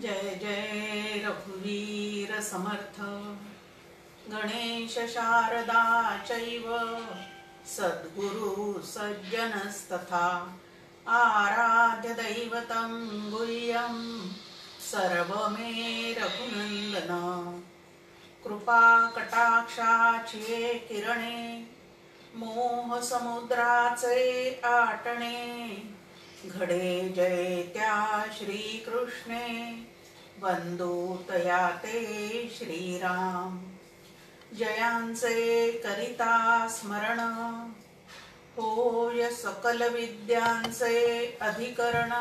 जय जय रघुवीर समर्थ। गणेश शारदा चैव सद्गुरु सज्जनस्तथा आराध्य दैवतं गुह्यं सर्वमे रघुनंदन। कृपा कटाक्षाचे किरणे मोह समुद्राचे आटणे घडे जय त्या श्रीकृष्णे बंधू तया ते श्रीराम। जयांचे करिता स्मरण होय सकल विद्यांचे अधिकरण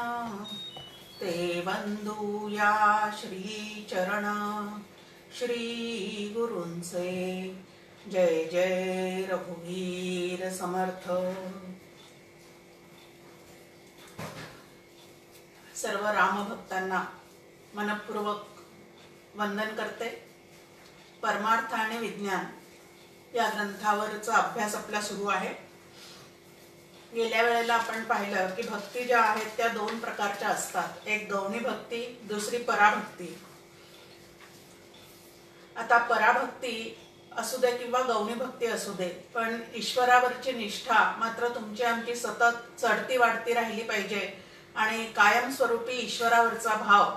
ते बंधू या श्री चरण श्री गुरूंचे। जय जय रघुवीर समर्थ। सर्व रामभक्तांना मनपूर्वक वंदन करते। परमार्थ आणि विज्ञान या ग्रंथावरचा अभ्यास आपला सुरू आहे। गेल्या वेळेला आपण पाहिलं की भक्ती ज्या आहेत त्या दोन प्रकारच्या असतात, एक गौणी भक्ती, दुसरी पराभक्ती। आता पराभक्ती असू दे किंवा गौणी भक्ती असू दे, पण ईश्वरावरची निष्ठा मात्र तुमची आमची सतत चढती वाढती राहिली पाहिजे आणि कायमस्वरूपी ईश्वरावरचा भाव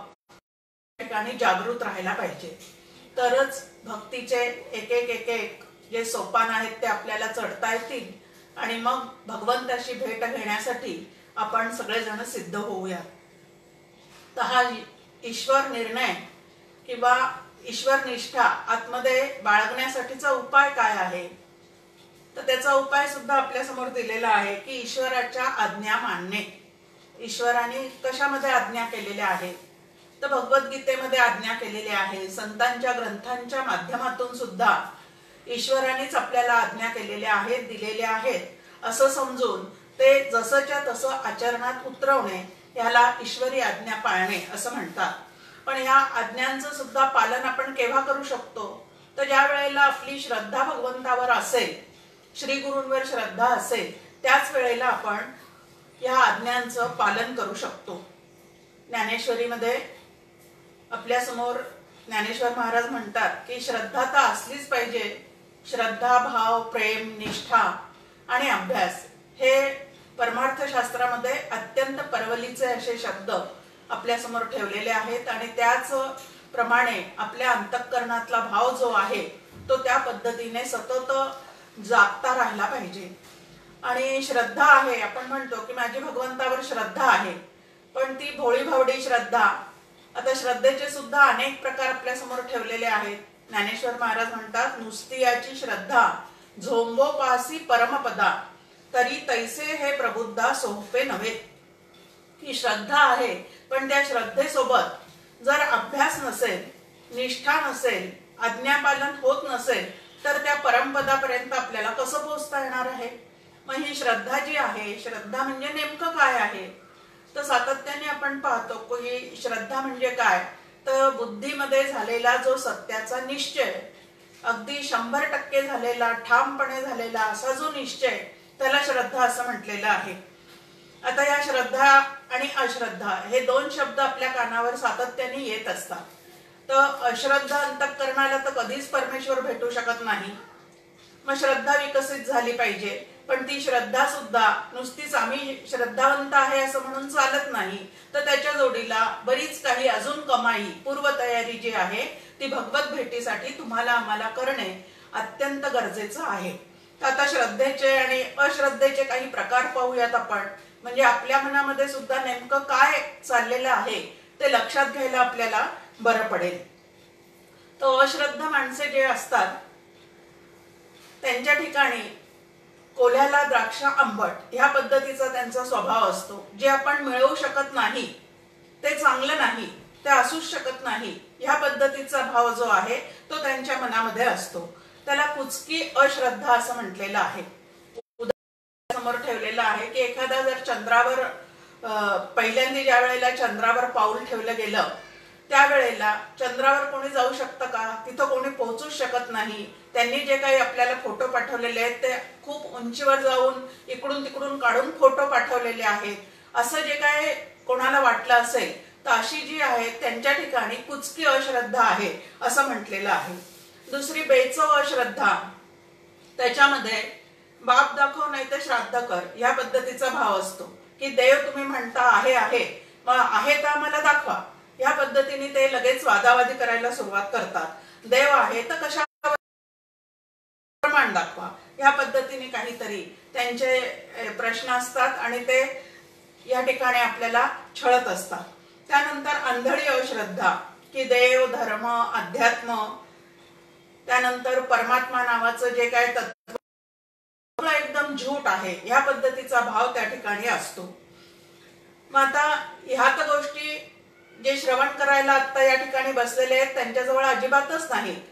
ठिकाणी जागृत राहायला पाहिजे, तरच भक्तीचे एक एक एक एक जे सोपान आहेत ते आपल्याला चढता येतील आणि मग भगवंताशी भेट घेण्यासाठी आपण सगळेजण सिद्ध होऊया। तर हा ईश्वर निर्णय किंवा ईश्वर निष्ठा आतमध्ये बाळगण्यासाठीचा उपाय काय आहे, तर त्याचा उपाय सुद्धा आपल्या समोर दिलेला आहे की ईश्वराच्या आज्ञा मानणे। ईश्वराने कशामध्ये आज्ञा केलेल्या आहेत, तर भगवद्गीतेमध्ये आज्ञा केलेली आहे, संतांच्या ग्रंथांच्या माध्यमातून सुद्धा ईश्वरानेच आपल्याला आज्ञा केलेल्या आहेत, दिलेल्या आहेत असं समजून ते जसंच्या तसं आचरणात उतरवणे याला ईश्वरी आज्ञा पाळणे असं म्हणतात। पण या आज्ञांचं सुद्धा पालन आपण केव्हा करू शकतो, तर ज्या वेळेला आपली श्रद्धा भगवंतावर असेल, श्री गुरूंवर श्रद्धा असेल, त्याच वेळेला आपण या आज्ञांचं पालन करू शकतो। ज्ञानेश्वरीमध्ये आपल्या समोर ज्ञानेश्वर महाराज म्हणतात की श्रद्धा तर असलीच पाहिजे। श्रद्धा, भाव, प्रेम, निष्ठा आणि अभ्यास हे परमार्थशास्त्रामध्ये अत्यंत परवलीचे असे शब्द आपल्या समोर ठेवलेले आहेत आणि त्याच प्रमाणे आपल्या अंतःकरणातला भाव जो आहे तो त्या पद्धतीने सतत जागता राहिला पाहिजे। आणि श्रद्धा आहे, आपण म्हणतो की माझी भगवंतावर श्रद्धा आहे, पण ती भोळी भावडी श्रद्धा। आता श्रद्धेचे सुद्धा अनेक प्रकार आपल्या समोर ठेवलेले आहेत। ज्ञानेश्वर महाराज म्हणतात, नुसती याची श्रद्धा झोंबोपासी परमपदा तरी तैसे हे प्रबुद्धा सोपे नव्हे। की श्रद्धा आहे, पण त्या श्रद्धेसोबत जर अभ्यास नसेल, निष्ठा नसेल, आज्ञापालन होत नसेल, तर त्या परमपदापर्यंत आपल्याला कसं पोहोचता येणार आहे। मग ही श्रद्धा जी आहे, श्रद्धा म्हणजे नेमकं काय आहे, तर सातत्याने आपण पाहतो की श्रद्धा म्हणजे काय, तर बुद्धीमध्ये झालेला जो सत्याचा निश्चय, अगदी 100% झालेला, ठामपणे झालेला असा जो निश्चय, त्याला श्रद्धा असं म्हटलेलं आहे। आता या श्रद्धा आणि अश्रद्धा हे दोन शब्द आपल्या कानावर सातत्याने येत असतात। तर अश्रद्धा अंतःकरणाला तर कधीच परमेश्वर भेटू शकत नाही। मग श्रद्धा विकसित झाली पाहिजे, पण ती श्रद्धा सुद्धा नुसतीच आम्ही श्रद्धावंत आहे असं म्हणून चालत नाही, तर त्याच्या जोडीला बरीच काही अजून कमाई, पूर्वतयारी जी आहे ती भगवत भेटीसाठी तुम्हाला आम्हाला करणे अत्यंत गरजेचं आहे। आता श्रद्धेचे आणि अश्रद्धेचे काही प्रकार पाहूयात आपण, म्हणजे आपल्या मनामध्ये सुद्धा नेमकं काय चाललेलं आहे ते लक्षात घ्यायला आपल्याला बरं पडेल। तर अश्रद्धा माणसे जे असतात त्यांच्या ठिकाणी कोल्ह्याला द्राक्ष आंबट ह्या पद्धतीचा त्यांचा स्वभाव असतो। जे आपण मिळवू शकत नाही ते चांगलं नाही, ते असूच शकत नाही, ह्या पद्धतीचा भाव जो आहे तो त्यांच्या मनामध्ये असतो। त्याला कुचकी अश्रद्धा असं म्हटलेलं आहे। उदाहरण समोर ठेवलेलं आहे की एखादा जर चंद्रावर पहिल्यांदा ज्या वेळेला चंद्रावर पाऊल ठेवलं गेलं त्यावेळेला चंद्रावर कोणी जाऊ शकतं का, तिथं कोणी पोहोचू शकत नाही। त्यांनी जे काही आपल्याला फोटो पाठवलेले आहेत ते खूप उंचीवर जाऊन इकडून तिकडून काढून फोटो पाठवलेले आहेत। असं जे काही कोणाला वाटलं असेल तर अशी जी आहे त्यांच्या ठिकाणी कुचकी अश्रद्धा आहे असं म्हटलेलं आहे. दुसरी बेचव अश्रद्धा, त्याच्यामध्ये बाप दाखव नाही तर श्राद्ध कर या पद्धतीचा भाव असतो की देव तुम्ही म्हणता आहे मग आहे तर आम्हाला दाखवा. या पद्धतीने ते लगेच वादावादी करायला सुरुवात करतात. देव आहे तर कशा प्रमाण दाखवा या पद्धतीने काहीतरी त्यांचे प्रश्न असतात आणि ते या ठिकाणी आपल्याला छळत असतात. त्यानंतर अंधळी अश्रद्धा की देव धर्म अध्यात्म त्यानंतर परमात्मा नावाचं जे काय तत्व एकदम झूट आहे या पद्धतीचा भाव त्या ठिकाणी असतो. मग आता ह्या तर गोष्टी जे श्रवण करायला आता या ठिकाणी बसलेले आहेत त्यांच्याजवळ अजिबातच नाहीत.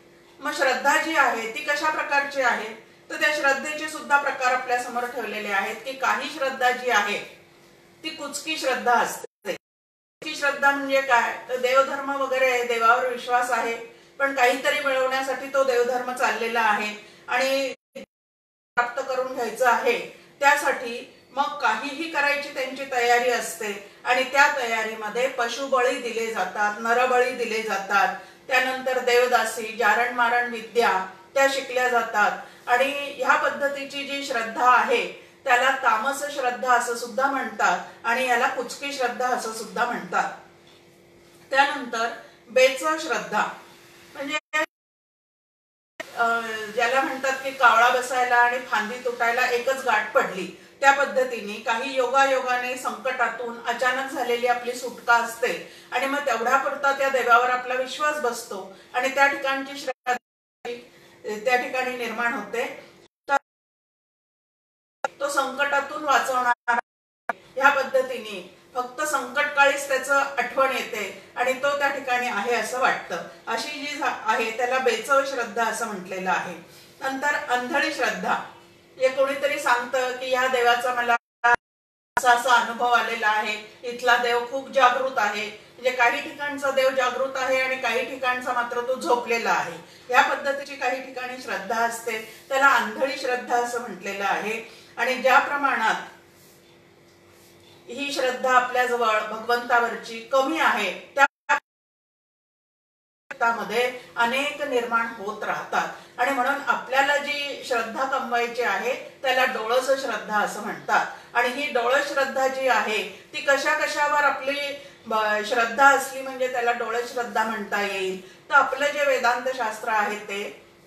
मग श्रद्धा जी आहे ती कशा प्रकारची आहे तर त्या श्रद्धेचे सुद्धा प्रकार आपल्या समोर ठेवलेले आहेत की काही श्रद्धा जी आहे ती कुचकी श्रद्धा असते. कुचकी श्रद्धा म्हणजे काय तर देवधर्म वगैरे देवावर विश्वास आहे पण काहीतरी मिळवण्यासाठी तो देवधर्म चाललेला आहे आणि प्राप्त करून घ्यायचं आहे त्यासाठी मग काहीही करायची त्यांची तयारी असते आणि त्या तयारीमध्ये पशुबळी दिले जातात, नरबळी दिले जातात. त्यानंतर देवदासी जारण मारण विद्या त्या शिकल्या जातात आणि ह्या पद्धतीची जी श्रद्धा आहे त्याला तामस श्रद्धा असं सुद्धा म्हणतात आणि याला कुचकी श्रद्धा असं सुद्धा म्हणतात. त्यानंतर बेचव श्रद्धा म्हणजे ज्याला म्हणतात की कावळा बसायला आणि फांदी तुटायला एकच गाठ पडली त्या पद्धतीने काही योगायोगाने संकटातून अचानक झालेली आपली सुटका असते आणि मग तेवढ्या पुरता त्या देवावर आपला विश्वास बसतो आणि त्या ठिकाणची श्रद्धा त्या ठिकाणी निर्माण होते. तो संकटातून वाचवणार ह्या पद्धतीने फक्त संकटकाळीच त्याचं आठवण येते आणि तो त्या ठिकाणी आहे असं वाटतं. अशी जी आहे त्याला बेचव श्रद्धा असं म्हटलेलं आहे. नंतर अंधळी श्रद्धा, हे कोणीतरी सांगतं की या देवाचा मला असा अनुभव आलेला आहे, इथला देव खूप जागृत आहे. म्हणजे काही ठिकाणचा देव जागृत आहे आणि काही ठिकाणचा मात्र तो झोपलेला आहे. या पद्धतीची काही ठिकाणी श्रद्धा असते त्याला अंधळी श्रद्धा असं म्हटलेलं आहे. आणि ज्या प्रमाणात ही श्रद्धा आपल्या जवळ भगवंतावरची कमी आहे त्या मध्ये अनेक निर्माण होत राहतात आणि म्हणून आपल्याला जी श्रद्धा कमवायची आहे त्याला डोळस श्रद्धा असं म्हणतात. आणि ही डोळस श्रद्धा जी आहे ती कशा कशावर आपली श्रद्धा असली म्हणजे त्याला डोळस श्रद्धा म्हणता येईल. तर आपलं जे वेदांत शास्त्र आहे ते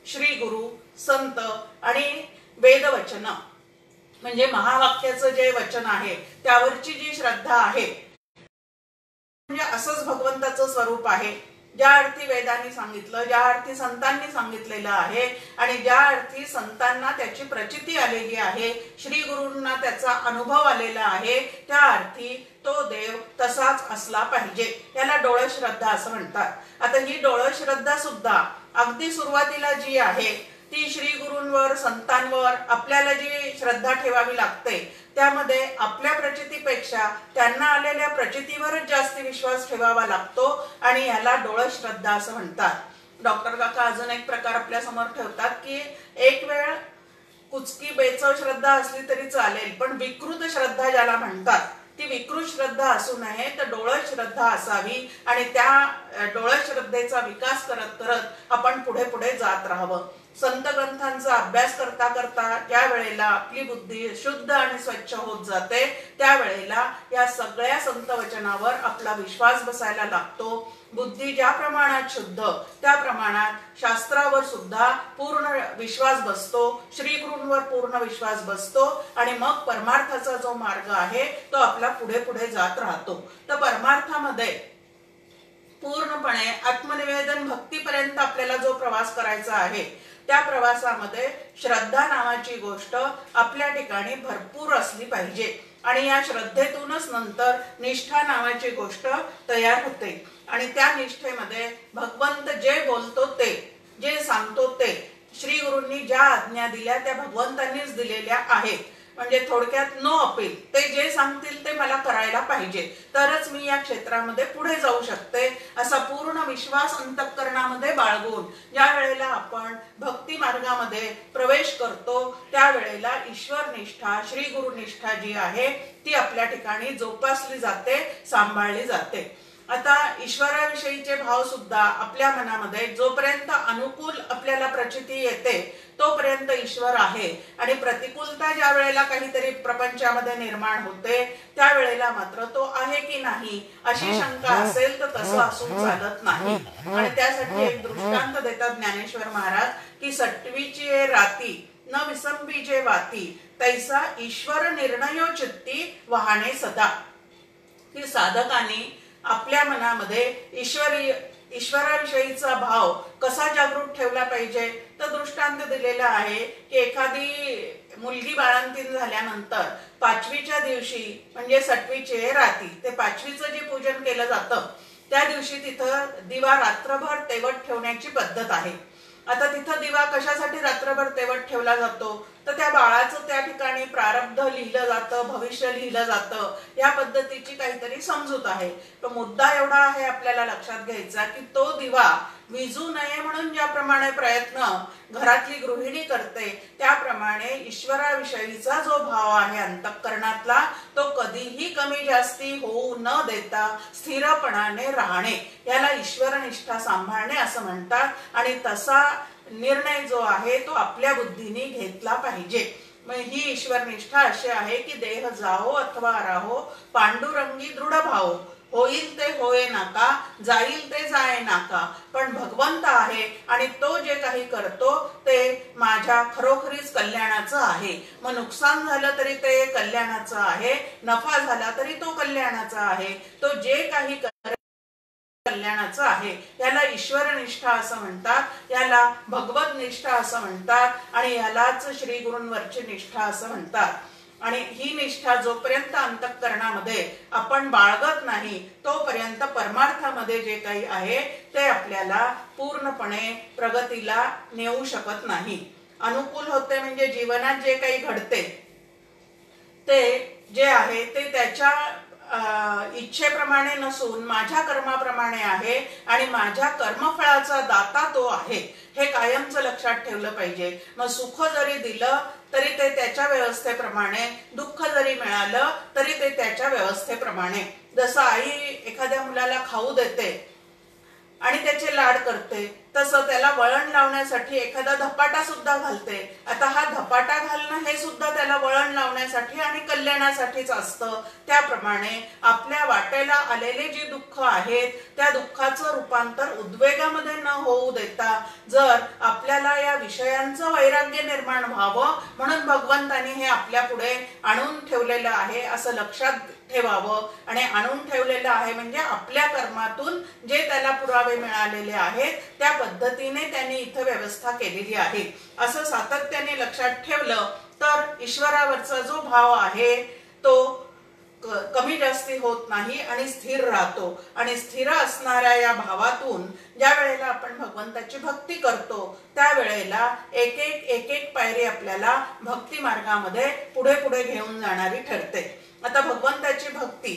श्री गुरु संत आणि वेदवचन म्हणजे महावाक्याचं जे वचन आहे त्यावरची जी श्रद्धा आहे म्हणजे असंच भगवंताचं स्वरूप आहे ज्या अर्थी वेदांनी सांगितलं, ज्या अर्थी संतांनी सांगितलेलं आहे आणि ज्या अर्थी संतांना त्याची प्रचिती आलेली आहे, श्री गुरूंना त्याचा अनुभव आलेला आहे, त्या अर्थी तो देव तसाच असला पाहिजे. याला डोळस श्रद्धा असं म्हणतात. आता ही डोळस श्रद्धा सुद्धा अगदी सुरुवातीला जी आहे ती श्री गुरूंवर संतांवर आपल्याला जी श्रद्धा ठेवावी लागते त्यामध्ये आपल्या प्रचितीपेक्षा त्यांना आलेल्या प्रचितीवरच जास्त विश्वास ठेवावा लागतो आणि याला डोळस श्रद्धा असं म्हणतात. डॉक्टर काका अजून एक प्रकार आपल्या समोर ठेवतात की एक वेळ कुचकी बेचव श्रद्धा असली तरी चालेल पण विकृत श्रद्धा ज्याला म्हणतात ती विकृत श्रद्धा असू नये तर डोळस श्रद्धा असावी आणि त्या डोळस श्रद्धेचा विकास करत करत आपण पुढे पुढे जात राहावं. संत ग्रंथांचा अभ्यास करता करता ज्या वेळेला आपली बुद्धी शुद्ध आणि स्वच्छ होत जाते त्यावेळेला या सगळ्या संत वचनावर आपला विश्वास बसायला लागतो. बुद्धी ज्या प्रमाणात शुद्ध त्या प्रमाणात शास्त्रावर सुद्धा पूर्ण विश्वास बसतो, श्री गुरूंवर पूर्ण विश्वास बसतो आणि मग परमार्थाचा जो मार्ग आहे तो आपला पुढे पुढे जात राहतो. तर परमार्थामध्ये पूर्णपणे आत्मनिवेदन भक्तीपर्यंत आपल्याला जो प्रवास करायचा आहे त्या प्रवासामध्ये श्रद्धा नावाची गोष्ट आपल्या ठिकाणी भरपूर असली पाहिजे आणि या श्रद्धेतूनच नंतर निष्ठा नावाची गोष्ट तयार होते आणि त्या निष्ठेमध्ये भगवंत जे बोलतो ते, जे सांगतो ते, श्री गुरूंनी ज्या आज्ञा दिल्या त्या भगवंतांनीच दिलेल्या आहेत. म्हणजे थोडक्यात नो अपील, ते जे सांगतील ते मला करायला पाहिजे तरच मी या क्षेत्रामध्ये पुढे जाऊ शकते असा पूर्ण विश्वास अंतःकरणामध्ये बाळगून ज्या वेळेला आपण भक्ती मार्गामध्ये प्रवेश करतो त्यावेळेला ईश्वर निष्ठा, श्री गुरु निष्ठा जी आहे ती आपल्या ठिकाणी जोपासली जाते, सांभाळली जाते. आता ईश्वराविषयीचे भाव सुद्धा आपल्या मनामध्ये जोपर्यंत अनुकूल आपल्याला प्रचिती येते तोपर्यंत ईश्वर आहे, आणि प्रतिकूलता ज्या वेळेला काहीतरी प्रपंचामध्ये निर्माण होते त्यावेळेला मात्र तो आहे की नाही अशी शंका असेल तर तसं असून चालत नाही. आणि त्यासाठी एक दृष्टांत देतात ज्ञानेश्वर महाराज की सटवीची राती न विसंबीजे वाती तैसा ईश्वर निर्णयो चित्ती वाहने सदा. की साधकांनी आपल्या मनामध्ये ईश्वराविषयीचा भाव कसा जागृत ठेवला पाहिजे तर दृष्टांत दिलेला आहे की एखादी मुलगी बाळंतीण झाल्यानंतर 5वीच्या दिवशी म्हणजे सटवीचे राती ते 5वीचं जे पूजन केलं जातं त्या दिवशी तिथं दिवा रात्रभर तेवत ठेवण्याची पद्धत आहे. आता तिथं दिवा कशासाठी रात्रभर तेवत ठेवला जातो तर त्या बाळाचं त्या ठिकाणी प्रारब्ध लिहिलं जातं, भविष्य लिहिलं जातं, या पद्धतीची काहीतरी समजूत आहे. पण मुद्दा एवढा आहे आपल्याला लक्षात घ्यायचा की तो दिवा विजू नये म्हणून ज्याप्रमाणे प्रयत्न घरातली गृहिणी करते त्याप्रमाणे ईश्वराविषयीचा जो भाव आहे अंतःकरणातला तो कधीही कमी जास्ती होऊ न देता स्थिरपणाने राहणे याला ईश्वरनिष्ठा सांभाळणे असं म्हणतात. आणि तसा निर्णय जो आहे तो आपल्या बुद्धीने घेतला पाहिजे. मग ही ईश्वरनिष्ठा अशी आहे की देह जाओ अथवा राहो पांडुरंगी दृढ भाव, होईल ते होय नाका, जाईल ते जाय नाका, पण भगवंत आहे आणि तो जे काही करतो ते माझ्या खरोखरीच कल्याणाचं आहे. मग नुकसान झालं तरी ते कल्याणाचं आहे, नफा झाला तरी तो कल्याणाचा आहे, तो जे काही कल्याणाचं आहे. याला ईश्वरनिष्ठा असं म्हणतात, याला भगवत निष्ठा असं म्हणतात आणि यालाच श्री गुरूंवरची निष्ठा असं म्हणतात. आणि ही निष्ठा जोपर्यंत अंतःकरणामध्ये आपण बाळगत नाही तोपर्यंत परमार्थामध्ये जे काही आहे ते आपल्याला पूर्णपणे प्रगतीला नेऊ शकत नाही. अनुकूल होते म्हणजे जीवनात जे काही घडते ते जे आहे ते त्याच्या इच्छेप्रमाणे नसून माझ्या कर्माप्रमाणे आहे आणि माझ्या कर्मफळाचा दाता तो आहे हे कायमचं लक्षात ठेवलं पाहिजे. मग सुख जरी दिलं तरी ते त्याच्या व्यवस्थेप्रमाणे, दुःख जरी मिळालं तरी ते त्याच्या व्यवस्थेप्रमाणे. जसं आई एखाद्या मुलाला खाऊ देते आणि त्याचे लाड करते तसं त्याला वळण लावण्यासाठी एखादा धपाटा सुद्धा घालते. आता हा धपाटा घालणं हे सुद्धा त्याला वळण लावण्यासाठी आणि कल्याणासाठीच असतं. त्याप्रमाणे आपल्या वाटेला आलेले जे दुःख आहेत त्या दुःखाचं रूपांतर उद्वेगामध्ये न होऊ देता जर आपल्याला या विषयांचं वैराग्य निर्माण व्हावं म्हणून भगवंतानी हे आपल्या पुढे आणून ठेवलेलं आहे असं लक्षात ठेवावं. आणि आणून ठेवलेलं आहे म्हणजे आपल्या कर्मातून जे त्याला पुरावे मिळालेले आहेत त्या पद्धतीने त्यांनी इथं व्यवस्था केलेली आहे असं सातत्याने लक्षात ठेवलं तर ईश्वरावरचा जो भाव आहे तो कमी जास्ती होत नाही आणि स्थिर राहतो. आणि स्थिर असणाऱ्या या भावातून ज्या वेळेला आपण भगवंताची भक्ती करतो त्यावेळेला एक एक पायरी आपल्याला भक्ती मार्गामध्ये पुढे पुढे घेऊन जाणारी ठरते. आता भगवंताची भक्ती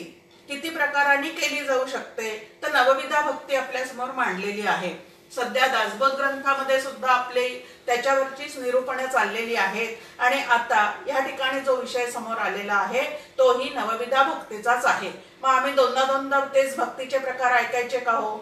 किती प्रकारांनी केली जाऊ शकते तर नवविधा भक्ती आपल्या समोर मांडलेली आहे. सध्या दासबोध ग्रंथामध्ये सुद्धा आपले त्याच्यावरचीच निरूपणे चाललेली आहेत आणि आता या ठिकाणी जो विषय समोर आलेला आहे तोही नवविधा भक्तीचाच आहे. मग आम्ही दोनदा तेच भक्तीचे प्रकार ऐकायचे का हो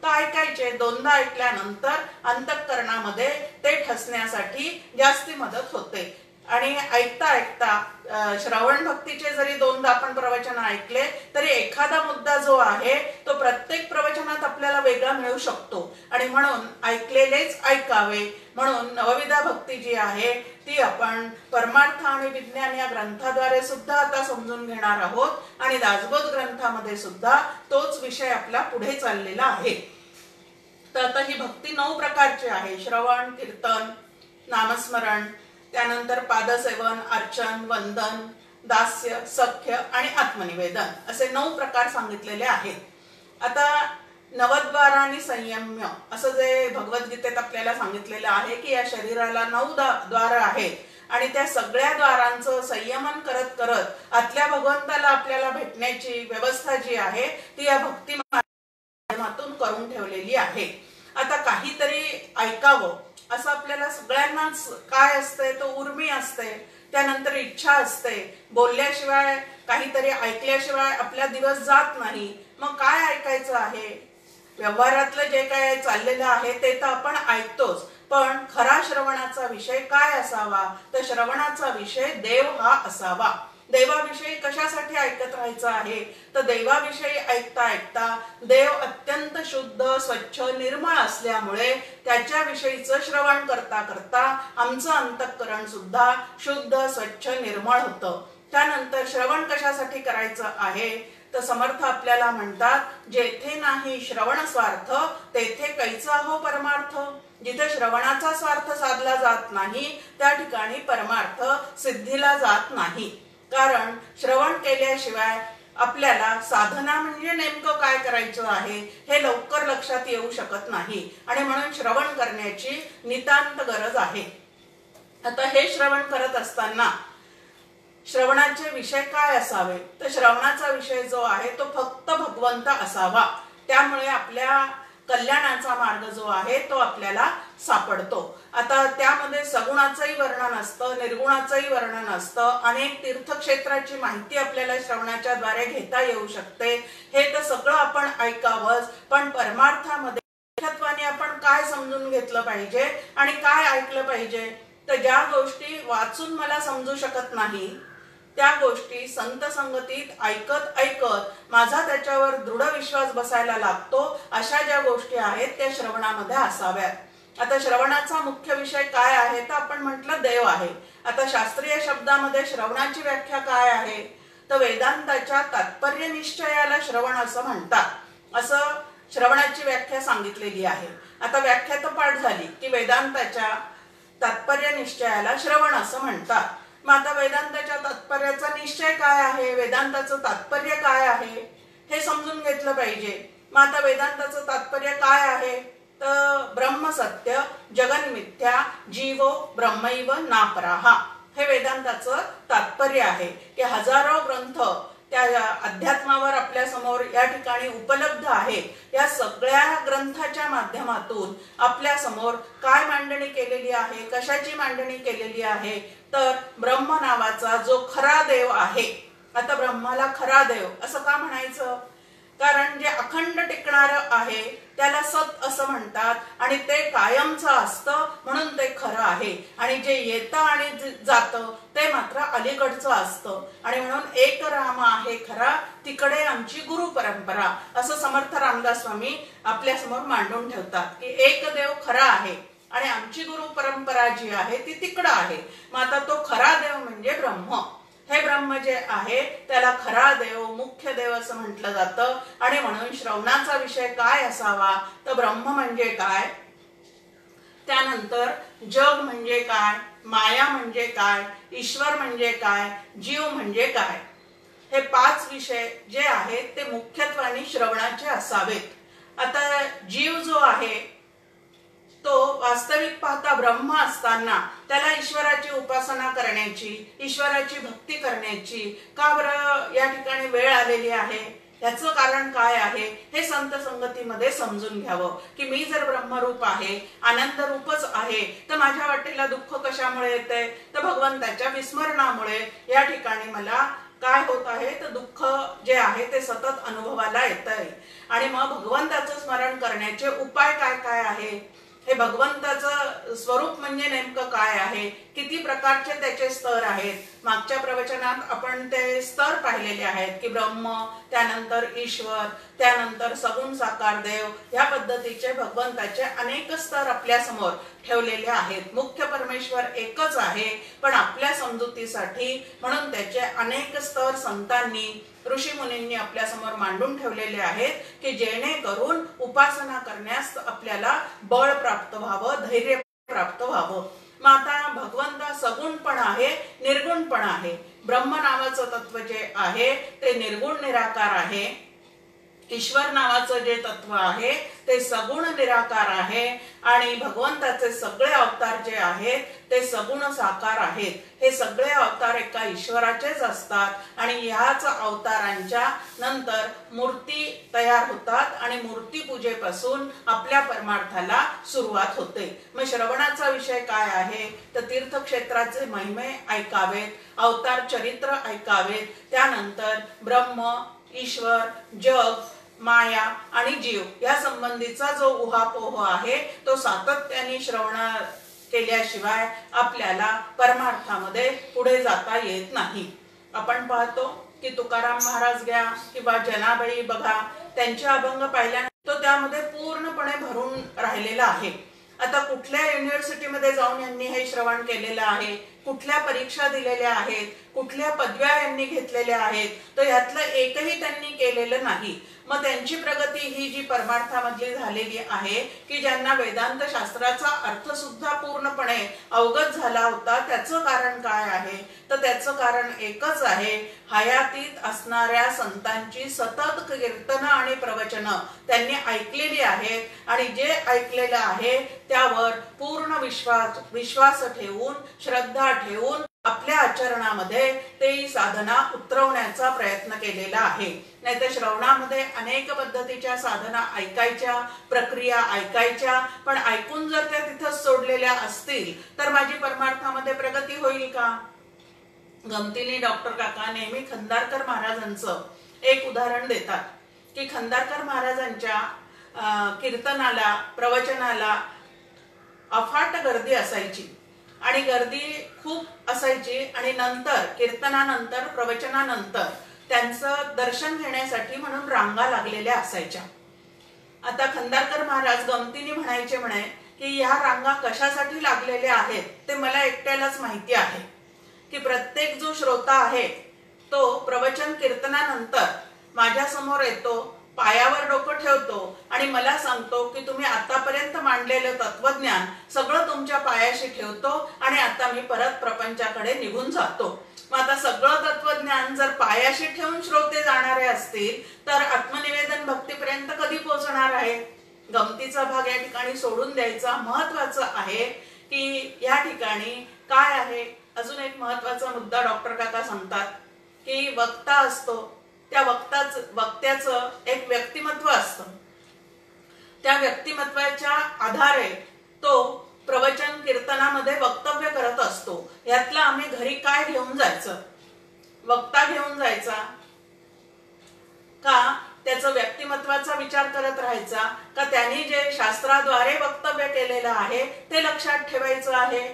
तर ऐकायचे. दोनदा ऐकल्यानंतर अंतःकरणामध्ये ते ठसण्यासाठी जास्ती मदत होते. आणि ऐकता ऐकता श्रवण भक्तीचे जरी दोनदा आपण प्रवचन ऐकले तरी एखादा मुद्दा जो आहे तो प्रत्येक प्रवचनात आपल्याला वेगळा मिळू शकतो आणि म्हणून ऐकलेलेच ऐकावे. म्हणून नवविधा भक्ती जी आहे ती आपण परमार्थ आणि विज्ञान या ग्रंथाद्वारे सुद्धा आता समजून घेणार आहोत आणि दासबोध ग्रंथामध्ये सुद्धा तोच विषय आपला पुढे चाललेला आहे. तर आता ही भक्ती 9 प्रकारची आहे. श्रवण, कीर्तन, नामस्मरण, त्यानंतर पादसेवन, अर्चन, वंदन, दास्य, सख्य आणि आत्मनिवेदन असे 9 प्रकार सांगितलेले आहेत. आता नवद्वार आणि संयम्य असं जे भगवद्गीतेत आपल्याला सांगितलेलं आहे की या शरीराला 9 द्वार आहेत आणि त्या सगळ्या द्वारांचं संयमन करत करत आतल्या भगवंताला आपल्याला भेटण्याची व्यवस्था जी आहे ती या भक्ती माध्यमातून करून ठेवलेली आहे. आता काहीतरी ऐकावं असं आपल्याला सगळ्यांनाच काय असते तो उर्मी असते, त्यानंतर इच्छा असते. बोलल्याशिवाय काहीतरी ऐकल्याशिवाय आपला दिवस जात नाही. मग काय ऐकायचं आहे? व्यवहारातलं जे काय चाललेलं आहे ते तर आपण ऐकतोच, पण खरा श्रवणाचा विषय काय असावा? तर श्रवणाचा विषय देव हा असावा. देवाविषयी कशासाठी ऐकत राहायचं आहे? तर देवाविषयी ऐकता ऐकता देव अत्यंत शुद्ध, स्वच्छ, निर्मळ असल्यामुळे त्याच्याविषयीचं श्रवण करता करता आमचं अंतःकरण सुद्धा शुद्ध, स्वच्छ, निर्मळ होतं. त्यानंतर श्रवण कशासाठी करायचं आहे? तर समर्थ आपल्याला म्हणतात, जेथे नाही श्रवण स्वार्थ तेथे कैचा हो परमार्थ. जिथे श्रवणाचा स्वार्थ साधला जात नाही त्या ठिकाणी परमार्थ सिद्धीला जात नाही. कारण श्रवण केल्याशिवाय आपल्याला साधना म्हणजे नेमकं काय करायचं आहे हे लवकर लक्षात येऊ शकत नाही, आणि म्हणून श्रवण करण्याची नितांत गरज आहे. आता हे श्रवण करत असताना श्रवणाचे विषय काय असावे? तर श्रवणाचा विषय जो आहे तो फक्त भगवंत असावा. त्यामुळे आपल्या कल्याणाचा मार्ग जो आहे तो आपल्याला सापडतो. आता त्यामध्ये सगुणाचंही वर्णन असतं, निर्गुणाचंही वर्णन असतं, अनेक तीर्थक्षेत्राची माहिती आपल्याला श्रवणाच्या द्वारे घेता येऊ शकते. हे तर सगळं आपण ऐकावंच, पण परमार्थामध्ये मुख्यत्वाने आपण काय समजून घेतलं पाहिजे आणि काय ऐकलं पाहिजे? तर ज्या गोष्टी वाचून मला समजू शकत नाही त्या गोष्टी संत संगतीत ऐकत ऐकत माझा त्याच्यावर दृढ विश्वास बसायला लागतो, अशा ज्या गोष्टी आहेत त्या श्रवणामध्ये असाव्यात. आता श्रवणाचा मुख्य विषय काय आहे? तर आपण म्हटलं देव आहे. आता शास्त्रीय शब्दामध्ये श्रवणाची व्याख्या काय आहे? तर वेदांताच्या तात्पर्य निश्चयाला श्रवण असं म्हणतात. असं श्रवणाची व्याख्या सांगितलेली आहे. आता व्याख्या तर पाठ झाली की वेदांताच्या तात्पर्य निश्चयाला श्रवण असं म्हणतात. मग आता वेदांताच्या तात्पर्याचा निश्चय काय आहे, वेदांताचं तात्पर्य काय आहे हे समजून घेतलं पाहिजे. मग आता वेदांताचं तात्पर्य काय आहे? तर ब्रह्म सत्य, जगन मिथ्या, जीवो ब्रह्मैव नापराहा, हे वेदांताचं तात्पर्य आहे. की हजारो ग्रंथ त्या अध्यात्मावर आपल्या समोर या ठिकाणी उपलब्ध आहेत. या सगळ्या ग्रंथाच्या माध्यमातून आपल्या समोर काय मांडणी केलेली आहे, कशाची मांडणी केलेली आहे? तर ब्रह्म नावाचा जो खरा देव आहे. आता ब्रह्माला खरा देव असं का म्हणायचं? कारण जे अखंड टिकणार आहे त्याला सत असं म्हणतात, आणि ते कायमचं असतं म्हणून ते खरं आहे. आणि जे येतं आणि जातं ते मात्र अलीकडचं असतं, आणि म्हणून एक राम आहे खरा, तिकडे आमची गुरु परंपरा, असं समर्थ रामदास स्वामी आपल्या समोर मांडून ठेवतात. की एक देव खरा आहे आणि आमची गुरु परंपरा जी आहे ती तिकडं आहे. मग आता तो खरा देव म्हणजे ब्रह्म. हे ब्रह्म जे आहे त्याला खरा देव, मुख्य देव असं म्हटलं जातं. आणि म्हणून श्रवणाचा विषय काय असावा? तर ब्रह्म म्हणजे काय, त्यानंतर जग म्हणजे काय, माया म्हणजे काय, ईश्वर म्हणजे काय, जीव म्हणजे काय, हे 5 विषय जे आहेत ते मुख्यत्वाने श्रवणाचे असावेत. आता जीव जो आहे तो वास्तविक पाहता ब्रह्म असताना त्याला ईश्वराची उपासना करण्याची, ईश्वराची भक्ती करण्याची का बरं या ठिकाणी वेळ आलेली आहे? याचं कारण काय आहे हे संत संगतीमध्ये समजून घ्यावं. की मी जर ब्रह्मरूप आहे, आनंद रूपच आहे, तर माझ्या वाटेला दुःख कशामुळे येते? तर भगवंताच्या विस्मरणामुळे या ठिकाणी मला काय होत आहे? तर दुःख जे आहे ते सतत अनुभवाला येत आहे. आणि मग भगवंताचं स्मरण करण्याचे उपाय काय काय आहे? हे भगवंताचं स्वरूप म्हणजे नेमकं काय आहे, किती प्रकारचे त्याचे स्तर आहेत. मागच्या प्रवचनात आपण ते स्तर पाहिलेले आहेत की ब्रह्म, त्यानंतर ईश्वर, त्यानंतर सगुण साकार देव, या पद्धतीचे भगवंताचे अनेक स्तर आपल्या समोर ठेवलेले आहेत. मुख्य परमेश्वर एकच आहे, पण आपल्या समजुतीसाठी म्हणून त्याचे अनेक स्तर संतांनी, ऋषी मुनींनी आपल्या समोर मांडून ठेवलेले आहेत की जेणेकरून उपासना करण्यास आपल्याला बळ प्राप्त व्हावं, धैर्य प्राप्त व्हावं. मग आता भगवंत सगुण पण आहे, निर्गुण पण आहे. ब्रह्म नावाचं तत्व जे आहे ते निर्गुण निराकार आहे. ईश्वर नावाचं जे तत्व आहे ते सगुण निराकार आहे. आणि भगवंताचे सगळे अवतार जे आहेत ते सगुण साकार आहेत. हे सगळे अवतार एका ईश्वराचेच असतात. आणि ह्याच अवतारांच्या नंतर मूर्ती तयार होतात आणि मूर्ती पूजेपासून आपल्या परमार्थाला सुरुवात होते. मग श्रवणाचा विषय काय आहे? तर तीर्थक्षेत्राचे महिमे ऐकावेत, अवतार चरित्र ऐकावेत, त्यानंतर ब्रह्म, ईश्वर, जग माया आणि जीव या संबंधीचा जो उहापोह आहे तो सातत्याने श्रवण केल्याशिवाय आपल्याला परमार्थामध्ये पुढे जाता येत नाही। आपण पाहतो की तुकाराम महाराज घ्या किंवा जनाबाई बघा, त्यांचे अभंग पाहिल्यानंतर तो त्यामध्ये पूर्णपणे भरून राहिलेला आहे। आता कुठल्या युनिव्हर्सिटीमध्ये जाऊन यांनी हे श्रवण केलेलं आहे, कुठल्या परीक्षा दिलेल्या आहेत, कुठल्या पदव्या यांनी घेतलेल्या आहेत, तर यातलं एकही त्यांनी केलेलं नाही। मग त्यांची प्रगती ही जी परमार्थामधली झालेली आहे की ज्यांना वेदांत शास्त्राचा अर्थ सुद्धा पूर्णपणे अवगत झाला होता, त्याचं कारण काय आहे? तर त्याचं कारण एकच आहे, हयातीत असणाऱ्या संतांची सतत कीर्तन आणि प्रवचन त्यांनी ऐकलेली आहेत आणि जे ऐकलेलं आहे त्यावर पूर्ण विश्वास ठेवून, श्रद्धा ठेवून आपल्या आचरणामध्ये ते साधना उतरवण्याचा प्रयत्न केलेला आहे। नाहीतर श्रवणामध्ये अनेक पद्धतीच्या साधना ऐकायच्या, प्रक्रिया ऐकायच्या, पण ऐकून जर त्या तिथं सोडलेल्या असतील तर माझी परमार्थामध्ये प्रगती होईल का? गमतीने डॉक्टर काका नेहमी खंदारकर महाराजांचं एक उदाहरण देतात की खंदारकर महाराजांच्या कीर्तनाला, प्रवचनाला अफाट गर्दी असायची आणि गर्दी खूप असायची आणि नंतर कीर्तनानंतर, प्रवचनानंतर त्यांचं दर्शन घेण्यासाठी म्हणून रांगा लागलेल्या असायच्या। आता खंदारकर महाराज गमतीने म्हणायचे म्हणे की ह्या रांगा कशासाठी लागलेल्या आहेत ते मला एकट्यालाच माहिती आहे की प्रत्येक जो श्रोता आहे तो प्रवचन कीर्तनानंतर माझ्या समोर येतो, पायावर डोकं ठेवतो आणि मला सांगतो की तुम्ही आतापर्यंत मांडलेलं तत्वज्ञान सगळं तुमच्या पायाशी ठेवतो आणि आता मी परत प्रपंचाकडे निघून जातो। मग आता सगळं तत्वज्ञान जर पायाशी ठेवून श्रोते जाणारे असतील तर आत्मनिवेदन भक्तीपर्यंत कधी पोहोचणार आहे? गमतीचा भाग या ठिकाणी सोडून द्यायचा। महत्वाचं आहे की या ठिकाणी काय आहे, अजून एक महत्वाचा मुद्दा डॉक्टर काका सांगतात की वक्ता असतो, त्या वक्त्याचं एक व्यक्तिमत्व असतं, त्या व्यक्तिमत्वाच्या आधारे तो प्रवचन कीर्तनामध्ये वक्तव्य करत असतो। यातला आम्ही घरी काय घेऊन जायचं? वक्ता घेऊन जायचा का त्याचं व्यक्तिमत्वाचा विचार करत राहायचा का त्यांनी जे शास्त्राद्वारे वक्तव्य केलेलं आहे ते लक्षात ठेवायचं आहे?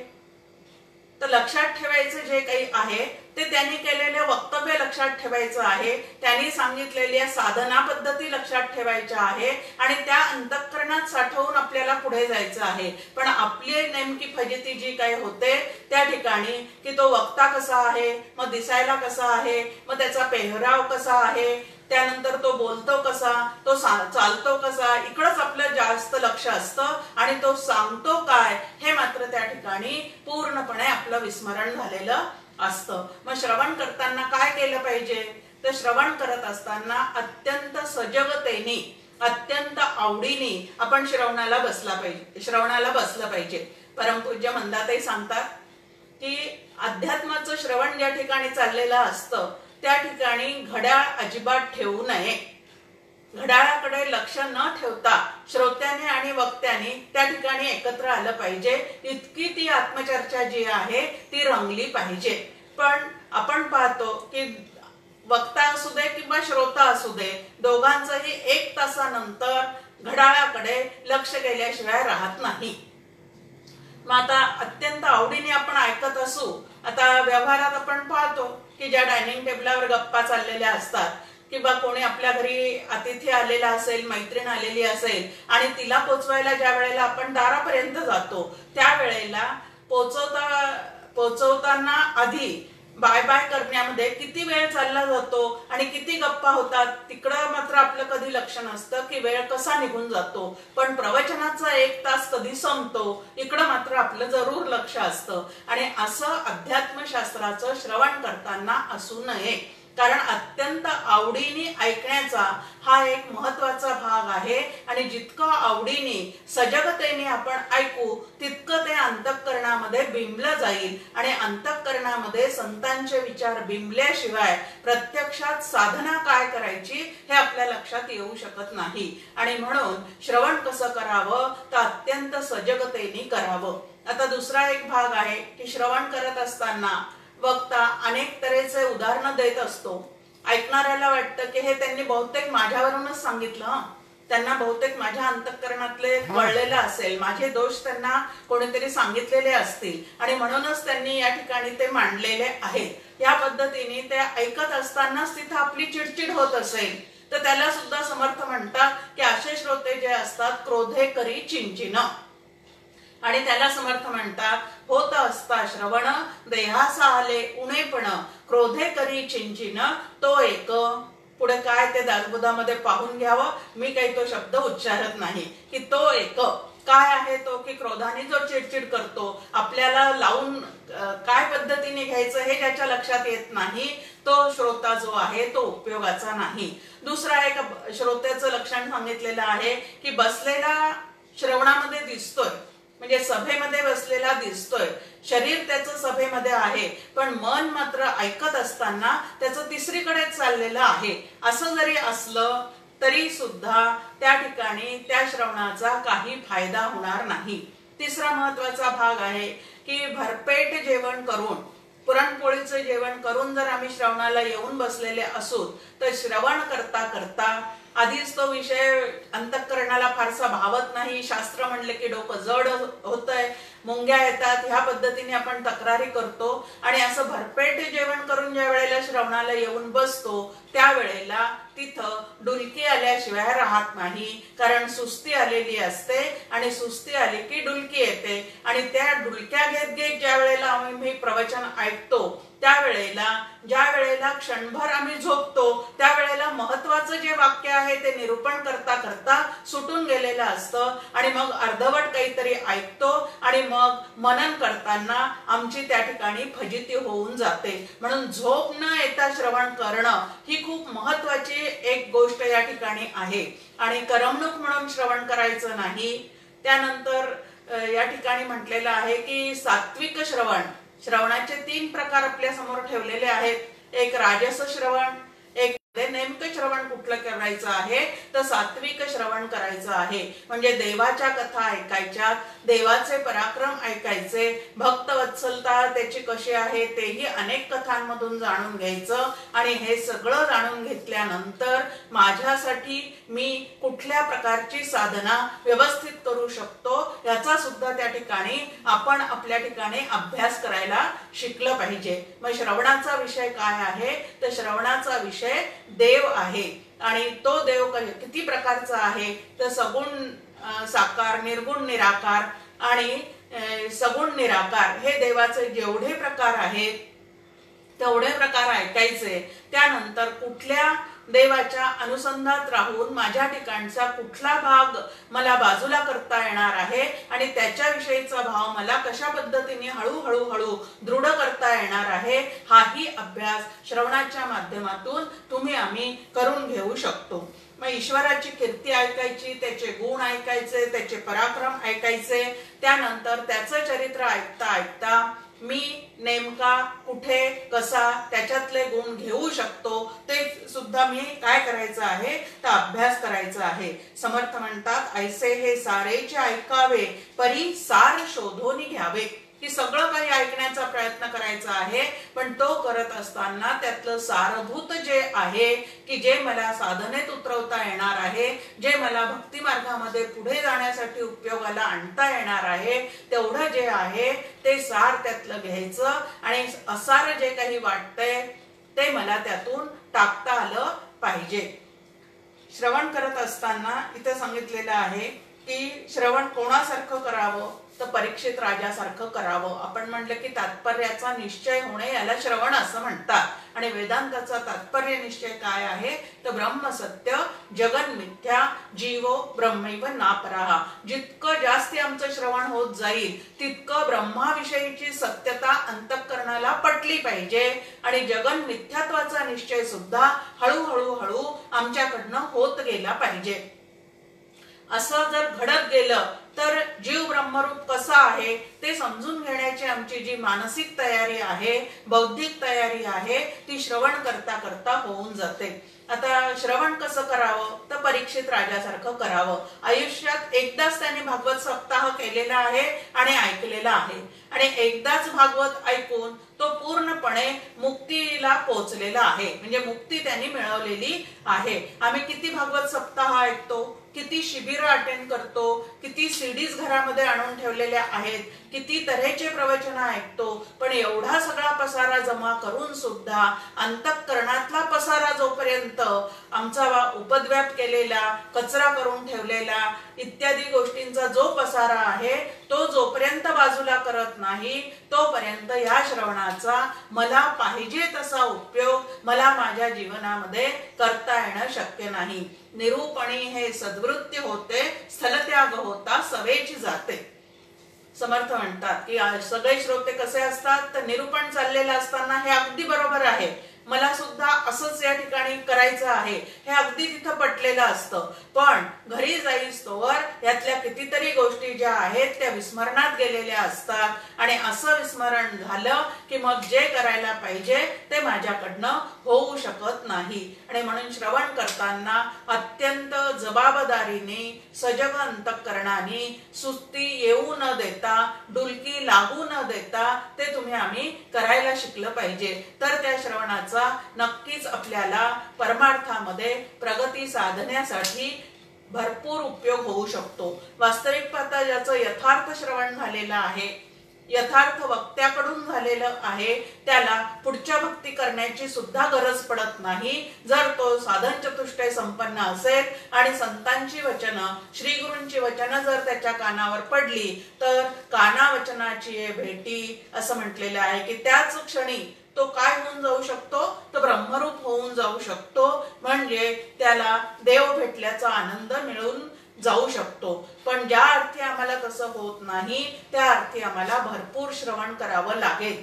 तर लक्षात ठेवायचं जे काही आहे ते त्यांनी केलेले वक्तव्य लक्षात ठेवायचं आहे, त्यांनी सांगितलेल्या साधना पद्धती लक्षात ठेवायच्या आहे आणि त्या अंतःकरणात साठवून आपल्याला पुढे जायचं आहे। पण आपली नेमकी फजिती जी काही होते त्या ठिकाणी की तो वक्ता कसा आहे, मग दिसायला कसा आहे, मग त्याचा पेहराव कसा आहे, त्यानंतर तो बोलतो कसा, तो चालतो कसा, इकडंच आपलं जास्त लक्ष असतं आणि तो सांगतो काय हे मात्र त्या ठिकाणी पूर्णपणे आपलं विस्मरण झालेलं असतं। मग श्रवण करताना काय केलं पाहिजे? तर श्रवण करत असताना अत्यंत सजगतेने, अत्यंत आवडीने आपण श्रवणाला बसलं पाहिजे। परमपूज्य मंदाताई सांगतात की अध्यात्माचं श्रवण ज्या ठिकाणी चाललेलं असतं त्या ठिकाणी घड्याळ अजिबात ठेवू नये। घड्याळाकडे लक्ष न ठेवता श्रोत्याने आणि वक्त्याने त्या ठिकाणी एकत्र आलं पाहिजे, इतकी ती आत्मचर्चा जी आहे ती रंगली पाहिजे। पण आपण पाहतो की वक्ता असू दे किंवा श्रोता असू दे, दोघांचंही 1 तासानंतर घड्याळाकडे लक्ष गेल्याशिवाय राहत नाही। मग आता अत्यंत आवडीने आपण ऐकत असू, आता व्यवहारात आपण पाहतो की ज्या डायनिंग टेबलावर गप्पा चाललेल्या असतात किंवा कोणी आपल्या घरी अतिथी आलेला असेल, मैत्रीण आलेली असेल आणि तिला पोचवायला ज्या वेळेला आपण दारापर्यंत जातो त्यावेळेला पोचवताना आधी बाय बाय करण्यामध्ये किती वेळ चालला जातो आणि किती गप्पा होतात, तिकडं मात्र आपलं कधी लक्ष नसतं की वेळ कसा निघून जातो। पण प्रवचनाचा 1 तास कधी संपतो इकडं मात्र आपलं जरूर लक्ष असतं आणि असं अध्यात्मशास्त्राचं श्रवण करताना असू नये। कारण अत्यंत आवडीने ऐकण्याचा हा एक महत्वाचा भाग आहे आणि जितकं आवडीने, सजगतेने आपण ऐकू तितकं ते अंतःकरणामध्ये बिंबलं जाईल आणि अंतःकरणामध्ये संतांचे विचार बिंबल्याशिवाय प्रत्यक्षात साधना काय करायची हे आपल्या लक्षात येऊ शकत नाही। आणि म्हणून श्रवण कसं करावं तर अत्यंत सजगतेने करावं। आता दुसरा एक भाग आहे की श्रवण करत असताना वक्ता अनेक तऱ्हेचे उदाहरणं देत असतो ऐकणाऱ्याला वाटतं की हे त्यांनी बहुतेक माझ्यावरूनच सांगितलं, त्यांना बहुतेक माझ्या अंतःकरणातले कळलेलं असेल, माझे दोष त्यांना कोणीतरी सांगितलेले असतील आणि म्हणूनच त्यांनी या ठिकाणी ते मांडलेले आहेत. या पद्धतीने ते ऐकत असतानाच तिथं आपली चिडचिड होत असेल तर त्याला सुद्धा समर्थ म्हणतात की असे श्रोते जे असतात क्रोधे करी चिंचिन, आणि त्याला समर्थ म्हणतात होत असता श्रवण देहासा आले उणेपण क्रोधे करी चिंचिन तो एक. पुढे काय ते दासबोधामध्ये पाहून घ्यावं, मी काही तो शब्द उच्चारत नाही. की तो एक काय आहे तो की क्रोधाने जो चिडचिड करतो, आपल्याला लावून काय पद्धतीने घ्यायचं हे ज्याच्या लक्षात येत नाही तो श्रोता जो आहे तो उपयोगाचा नाही. दुसरा एक श्रोत्याचं लक्षण सांगितलेलं आहे की बसलेला श्रवणामध्ये दिसतोय, म्हणजे सभेमध्ये बसलेला दिसतोय, शरीर त्याचं सभेमध्ये आहे पण मन मात्र ऐकत असताना त्याचं तिसरीकडे चाललेलं आहे. असं जरी असलं तरी सुद्धा त्या ठिकाणी त्या श्रवणाचा काही फायदा होणार नाही. तिसरा महत्वाचा भाग आहे की भरपेट जेवण करून, पुरणपोळीचं जेवण करून जर आम्ही श्रवणाला येऊन बसलेले असू तर श्रवण करता करता आधीच तो विषय अंतःकरणाला फारसा भावत नाही, शास्त्र म्हणले की डोकं जड होतंय, मुंग्या येतात, ह्या पद्धतीने आपण तक्रारी करतो. आणि असं भरपेट जेवण करून ज्या वेळेला श्रवणाला येऊन बसतो त्यावेळेला तिथं डुलकी आल्याशिवाय राहत नाही, कारण सुस्ती आलेली असते आणि सुस्ती आली की डुलकी येते. आणि त्या डुलक्या घेत घेत ज्या वेळेला आम्ही प्रवचन ऐकतो त्यावेळेला, ज्या वेळेला क्षणभर आम्ही झोपतो त्यावेळेला महत्वाचं जे वाक्य आहे ते निरूपण करता करता सुटून गेलेलं असतं आणि मग अर्धवट काहीतरी ऐकतो आणि मग मनन करताना आमची त्या ठिकाणी फजिती होऊन जाते. म्हणून झोप न येता श्रवण करणं ही खूप महत्वाची एक गोष्ट या ठिकाणी आहे. आणि करमणूक म्हणून श्रवण करायचं नाही. त्यानंतर या ठिकाणी म्हटलेलं आहे की सात्विक श्रवण, श्रवणाचे 3 प्रकार आपल्या समोर ठेवलेले आहेत. एक राजस श्रवण, एक नेमकं श्रवण कुठलं करायचं आहे तर सात्विक श्रवण करायचं आहे. म्हणजे देवाच्या कथा ऐकायच्या, देवाचे पराक्रम ऐकायचे, भक्तवत्सलता त्याची कशी आहे तेही अनेक कथांमधून जाणून घ्यायचं. आणि हे सगळं जाणून घेतल्यानंतर माझ्यासाठी मी कुठल्या प्रकारची साधना व्यवस्थित करू शकतो याचा सुद्धा त्या ठिकाणी आपण आपल्या ठिकाणी अभ्यास करायला शिकलं पाहिजे. मग श्रवणाचा विषय काय आहे तर श्रवणाचा विषय देव आहे. आणि तो देव किती प्रकारचा आहे तर सगुण साकार, निर्गुण निराकार आणि सगुण निराकार हे देवाचे जेवढे प्रकार आहेत तेवढे प्रकार ऐकायचे. त्यानंतर कुठल्या देवाच्या अनुसंधानात राहून माझ्या ठिकाणचा कुठला भाग मला बाजूला करता येणार आहे आणि त्याच्याविषयीचा भाव मला कशा पद्धतीने हळूहळू हळू दृढ करता येणार आहे हाही अभ्यास श्रवणाच्या माध्यमातून आम्ही करून घेऊ शकतो. मग ईश्वराची कीर्ती ऐकायची, त्याचे गुण ऐकायचे, त्याचे पराक्रम ऐकायचे. त्यानंतर त्याचं चरित्र ऐकता ऐकता मी नेमका कुठे कसा त्याच्यातले गुण घेऊ शकतो ते सुद्धा मी काय करायचं आहे तर अभ्यास करायचा आहे. समर्थ म्हणतात ऐसे हे सारेचे ऐकावे परी सार शोधून घ्यावे. की सगळं काही ऐकण्याचा प्रयत्न करायचा आहे पण तो करत असताना त्यातलं सारभूत जे आहे की जे मला साधनेत उतरवता येणार आहे, जे मला भक्ती मार्गामध्ये पुढे जाण्यासाठी उपयोगाला आणता येणार आहे तेवढं जे आहे ते सार त्यातलं घ्यायचं आणि असार जे काही वाटतंय ते मला त्यातून टाकता आलं पाहिजे. श्रवण करत असताना इथे सांगितलेलं आहे की श्रवण कोणासारखं करावं तर परीक्षित राजासारखं करावं. आपण म्हटलं की तात्पर्याचा निश्चय होणे याला श्रवण असं म्हणतात. आणि वेदांताचा तात्पर्य निश्चय काय आहे तर ब्रह्म सत्य जगन मिथ्या जीवो ब्रह्मैव नापराहा. जितकं जास्ती आमचं श्रवण होत जाईल तितकं ब्रह्माविषयीची सत्यता अंतःकरणाला पटली पाहिजे आणि जगन मिथ्यात्वाचा निश्चय सुद्धा हळूहळू हळू आमच्याकडनं होत गेला पाहिजे. असं जर घडत गेलं तर जीव ब्रह्मरूप कसा आहे ते समजून घेण्याची आमची जी मानसिक तयारी आहे, बौद्धिक तयारी आहे, ती श्रवण करता करता होऊन जाते. आता श्रवण कसं करावं तर परीक्षित राजासारखं करावं. आयुष्यात एकदाच त्यांनी भागवत सप्ताह केलेला आहे आणि ऐकलेला आहे आणि एकदाच भागवत ऐकून तो पूर्णपणे मुक्तीला पोहोचलेला आहे, म्हणजे मुक्ती त्यांनी मिळवलेली आहे. आम्ही किती भागवत सप्ताह ऐकतो, किती शिबिरं अटेंड करतो, किती सीडीज घरामध्ये आणून ठेवलेल्या आहेत, किती तऱ्हेचे प्रवचन ऐकतो, पण एवढा सगळा पसारा जमा करून सुद्धा अंतःकरणातला पसारा जोपर्यंत आमचा उपद्व्याप केलेला, कचरा करून ठेवलेला इत्यादी गोष्टींचा जो पसारा आहे तो जोपर्यंत बाजूला करत नाही तोपर्यंत या श्रवणाचा मला पाहिजे तसा उपयोग मला माझ्या जीवनामध्ये करता येणं शक्य नाही. निरूपणी हे सद्वृत्ती होते, स्थलत्याग होता सवेची जाते. समर्थ म्हणतात की सगळे श्रोते कसे असतात तर निरूपण चाललेलं असताना हे अगदी बरोबर आहे, मला सुद्धा असंच या ठिकाणी करायचं आहे, हे अगदी तिथं पटलेलं असतं. पण घरी जाईस्तोवर यातल्या कितीतरी गोष्टी ज्या आहेत त्या विस्मरणात गेलेल्या असतात आणि असं विस्मरण झालं की मग जे करायला पाहिजे ते माझ्याकडनं होऊ शकत नाही. आणि म्हणून श्रवण करताना अत्यंत जबाबदारीने, सजग अंतःकरणाने, सुस्ती येऊ न देता, डुलकी लागू न देता ते आम्ही करायला शिकलं पाहिजे. तर त्या श्रवणाचा नक्कीच आपल्याला परमार्थामध्ये प्रगती साधण्यासाठी भरपूर उपयोग होऊ शकतो. वास्तविक पाहता ज्याचं यथार्थ श्रवण झालेलं आहे, यथार्थ वक्त्याकडून झालेलं आहे, त्याला पुढच्या भक्ती करण्याची सुद्धा गरज पडत नाही. जर तो साधन चतुष्टय संपन्न असेल आणि संतांची वचनं, श्री गुरूंची वचनं जर त्याच्या कानावर पडली तर कानावचनाची भेटी असं म्हटलेलं आहे की त्याच क्षणी तो काय होऊन जाऊ शकतो तो ब्रह्मरूप होऊन जाऊ शकतो. म्हणजे त्याला देव भेटल्याचा आनंद मिळून जाऊ शकतो. पण ज्या अर्थी आम्हाला तसं होत नाही त्या अर्थी आम्हाला भरपूर श्रवण करावं लागेल.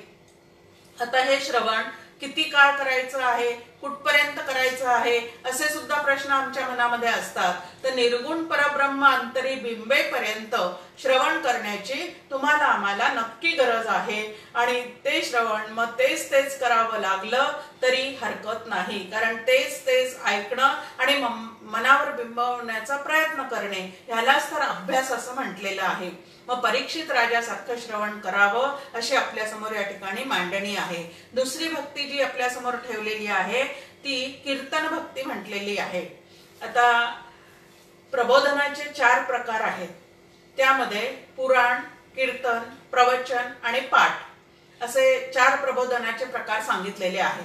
आता हे श्रवण किती काळ करायचं आहे, कुठपर्यंत करायचं आहे असे सुद्धा प्रश्न आमच्या मनामध्ये असतात. तर निर्गुण परब्रह्म अंतरी बिंबेपर्यंत श्रवण करण्याची तुम्हाला आम्हाला नक्की गरज आहे आणि ते श्रवण मग तेच तेच करावं लागलं तरी हरकत नाही. कारण तेच तेच ऐकणं आणि मनावर बिंबवण्याचा प्रयत्न करणे ह्यालाच तर अभ्यास असं म्हटलेलं आहे. मग परीक्षित राजासारखं श्रवण करावं अशी आपल्या समोर या ठिकाणी मांडणी आहे. दुसरी भक्ती जी आपल्या समोर ठेवलेली आहे ती कीर्तन भक्ती म्हटलेली आहे. आता प्रबोधनाचे 4 प्रकार आहेत. त्यामध्ये पुराण, कीर्तन, प्रवचन आणि पाठ असे 4 प्रबोधनाचे प्रकार सांगितलेले आहे.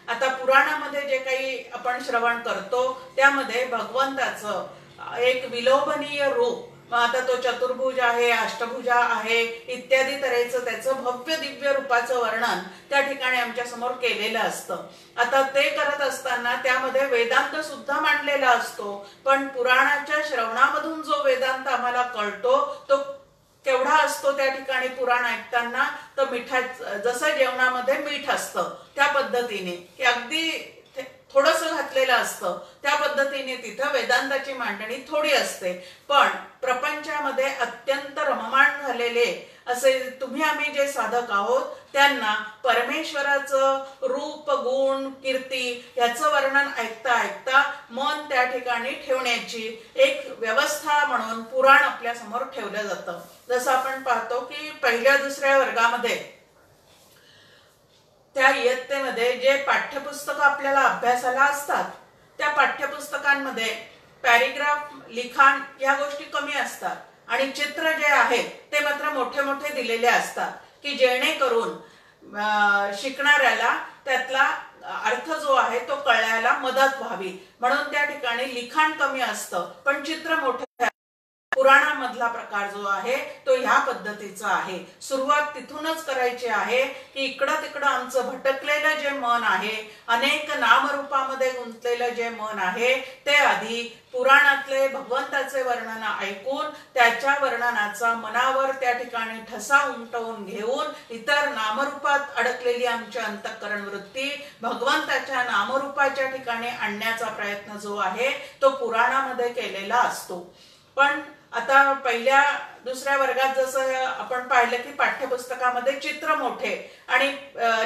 आता पुराणामध्ये जे काही आपण श्रवण करतो त्यामध्ये भगवंताचं एक विलोभनीय रूप, आता तो चतुर्भुज आहे, अष्टभुजा आहे इत्यादी तऱ्हेचं त्याचं भव्य दिव्य रूपाचं वर्णन त्या ठिकाणी आमच्या समोर केलेलं असतं. आता ते करत असताना त्यामध्ये वेदांत सुद्धा मांडलेला असतो. पण पुराणाच्या श्रवणामधून जो वेदांत आम्हाला कळतो तो केवढा असतो त्या ठिकाणी पुराण ऐकताना तर जसं जेवणामध्ये मीठ असतं त्या पद्धतीने की अगदी थोडंसं घातलेलं असतं त्या पद्धतीने तिथं वेदांताची मांडणी थोडी असते. पण प्रपंचामध्ये अत्यंत रममाण झालेले असे तुम्ही आम्ही जे साधक आहोत त्यांना परमेश्वराचं रूप, गुण, कीर्ती याचं वर्णन ऐकता ऐकता मन त्या ठिकाणी ठेवण्याची एक व्यवस्था म्हणून पुराण आपल्या समोर ठेवलं जातं. जसं आपण पाहतो की 1ल्या-2ऱ्या वर्गामध्ये त्या इयत्तेमध्ये जे पाठ्यपुस्तक आपल्याला अभ्यासाला असतात त्या पाठ्यपुस्तकांमध्ये पॅरेग्राफ, लिखाण या गोष्टी कमी असतात आणि चित्र जे आहेत ते मात्र मोठे मोठे दिलेले असतात की जेणेकरून शिकणाऱ्याला त्यातला अर्थ जो आहे तो कळायला मदत व्हावी म्हणून त्या ठिकाणी लिखाण कमी असतं पण चित्र मोठे. पुराणामधला प्रकार जो आहे तो ह्या पद्धतीचा आहे. सुरुवात तिथूनच करायची आहे की इकडं तिकडं आमचं भटकलेलं जे मन आहे, अनेक नामरूपामध्ये गुंतलेलं जे मन आहे ते आधी पुराणातले भगवंताचे वर्णन ऐकून त्याच्या वर्णनाचा मनावर त्या ठिकाणी ठसा उमटवून घेऊन इतर नामरूपात अडकलेली आमची अंतःकरण वृत्ती भगवंताच्या नामरूपाच्या ठिकाणी आणण्याचा प्रयत्न जो आहे तो पुराणामध्ये केलेला असतो. पण आता पहिल्या दुसऱ्या वर्गात जसं आपण पाहिलं की पाठ्यपुस्तकामध्ये चित्र मोठे आणि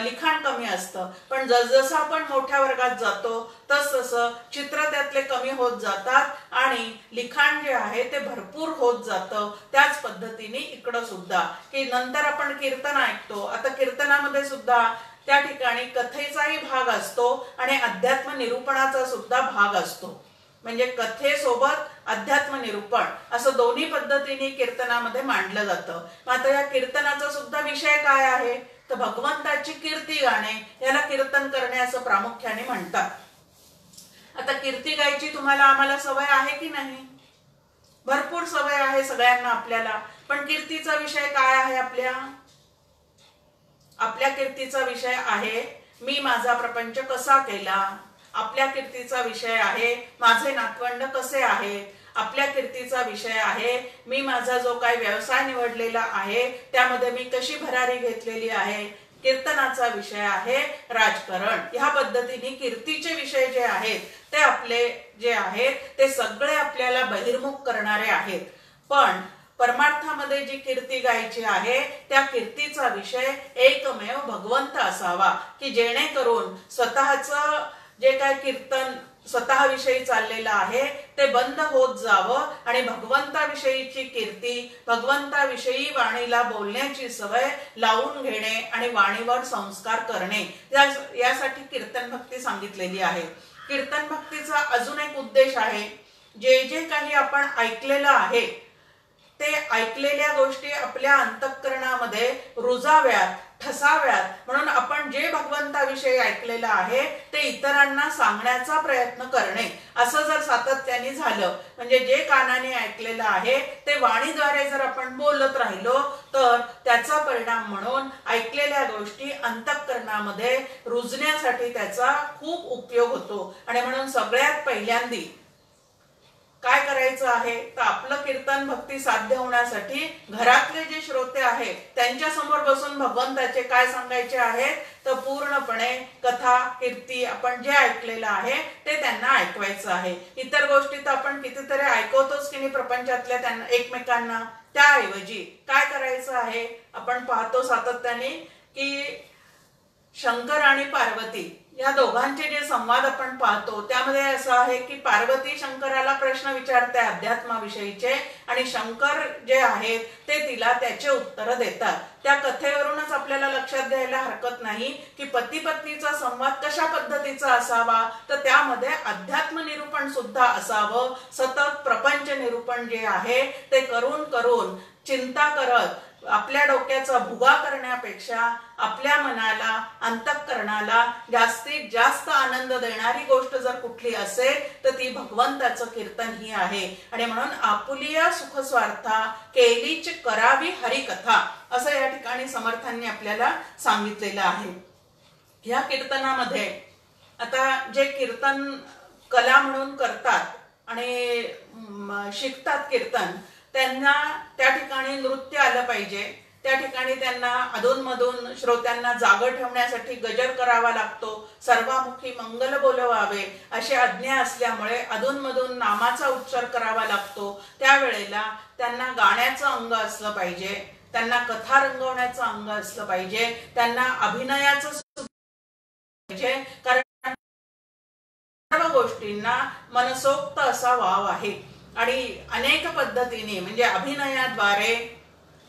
लिखाण कमी असतं, पण जसजसं आपण मोठ्या वर्गात जातो तसतसं चित्र त्यातले कमी होत जातात आणि लिखाण जे आहे ते भरपूर होत जातं. त्याच पद्धतीने इकडं सुद्धा की नंतर आपण कीर्तन ऐकतो. आता कीर्तनामध्ये सुद्धा त्या ठिकाणी कथेचाही भाग असतो आणि अध्यात्म निरूपणाचा सुद्धा भाग असतो. म्हणजे कथेसोबत अध्यात्म निरूपण असं दोन्ही पद्धतीने कीर्तनामध्ये मांडलं जातं. मात्र या कीर्तनाचा सुद्धा विषय काय आहे तर भगवंताची कीर्ती गाणे, याला कीर्तन करणे असं प्रामुख्याने म्हणतात. आता कीर्ती गायची तुम्हाला आम्हाला सवय आहे की नाही? भरपूर सवय आहे सगळ्यांना आपल्याला. पण कीर्तीचा विषय काय आहे आपल्या कीर्तीचा विषय आहे मी माझा प्रपंच कसा केला. आपल्या कीर्तीचा विषय आहे माझे नातवंड कसे आहे. आपल्या कीर्तीचा विषय आहे मी माझा जो काही व्यवसाय निवडलेला आहे त्यामध्ये मी कशी भरारी घेतलेली आहे. कीर्तनाचा विषय आहे राजकारण. ह्या पद्धतीने कीर्तीचे विषय जे आहेत ते आपले जे आहेत ते सगळे आपल्याला बहिर्मुख करणारे आहेत. पण परमार्थामध्ये जी कीर्ती गायची आहे त्या कीर्तीचा विषय एकमेव भगवंत असावा की जेणेकरून स्वतःचं जे काय कीर्तन स्वतःविषयी चाललेलं आहे ते बंद होत जावं आणि भगवंताविषयीची कीर्ती, भगवंताविषयी वाणीला बोलण्याची सवय लावून घेणे आणि वाणीवर संस्कार करणे यासाठी कीर्तन भक्ती सांगितलेली आहे. कीर्तन भक्तीचा अजून एक उद्देश आहे, जे जे काही आपण ऐकलेलं आहे ते ऐकलेल्या गोष्टी आपल्या अंतःकरणामध्ये रुजाव्यात, ठसाव्यात म्हणून आपण जे भगवंताविषयी ऐकलेलं आहे ते इतरांना सांगण्याचा प्रयत्न करणे. असं जर सातत्याने झालं म्हणजे जे कानाने ऐकलेलं आहे ते वाणीद्वारे जर आपण बोलत राहिलो तर त्याचा परिणाम म्हणून ऐकलेल्या गोष्टी अंतःकरणामध्ये रुजण्यासाठी त्याचा खूप उपयोग होतो. आणि म्हणून सगळ्यात पहिल्यांदी काय करायचं आहे तर आपलं कीर्तन भक्ती साध्य होण्यासाठी घरातले जे श्रोते आहेत त्यांच्या समोर बसून भगवंताचे काय सांगायचे आहे तर पूर्णपणे कथा कीर्ती आपण जे ऐकलेलं आहे ते त्यांना ऐकवायचं आहे. इतर गोष्टी तर आपण कितीतरी ऐकवतोच की नाही प्रपंचातल्या त्यांना एकमेकांना. त्याऐवजी काय करायचं आहे आपण पाहतो सातत्याने की शंकर आणि पार्वती या दोघांचे जे संवाद आपण पाहतो त्यामध्ये असं आहे की पार्वती शंकराला प्रश्न विचारते अध्यात्माविषयीचे आणि शंकर जे आहेत ते तिला त्याचे उत्तर देतात. त्या कथेवरूनच आपल्याला लक्षात द्यायला हरकत नाही की पती पत्नीचा संवाद कशा पद्धतीचा असावा तर त्यामध्ये अध्यात्म निरूपण सुद्धा असावं. सतत प्रपंच निरूपण जे आहे ते करून करून चिंता करत आपल्या डोक्याचा भुगा करण्यापेक्षा आपल्या मनाला अंतःकरणाला जास्तीत जास्त आनंद देणारी गोष्ट जर कुठली असेल तर ती भगवंताचं कीर्तन ही आहे. आणि म्हणून आपुलिया सुखस्वार्था केलीच करावी हरिकथा असं या ठिकाणी समर्थांनी आपल्याला सांगितलेलं आहे. या कीर्तनामध्ये आता जे कीर्तन कला म्हणून करतात आणि शिकतात कीर्तन त्यांना त्या ठिकाणी नृत्य आलं पाहिजे. त्या ठिकाणी त्यांना अधूनमधून श्रोत्यांना जागं ठेवण्यासाठी गजर करावा लागतो. सर्वामुखी मंगल बोलवावे अशी आज्ञा असल्यामुळे अधूनमधून नामाचा उच्चार करावा लागतो. त्यावेळेला त्यांना गाण्याचं अंग असलं पाहिजे, त्यांना कथा रंगवण्याचं अंग असलं पाहिजे, त्यांना अभिनयाचं पाहिजे. कारण सर्व गोष्टींना मनसोक्त असा वाव आहे आणि अनेक पद्धतीने म्हणजे अभिनयाद्वारे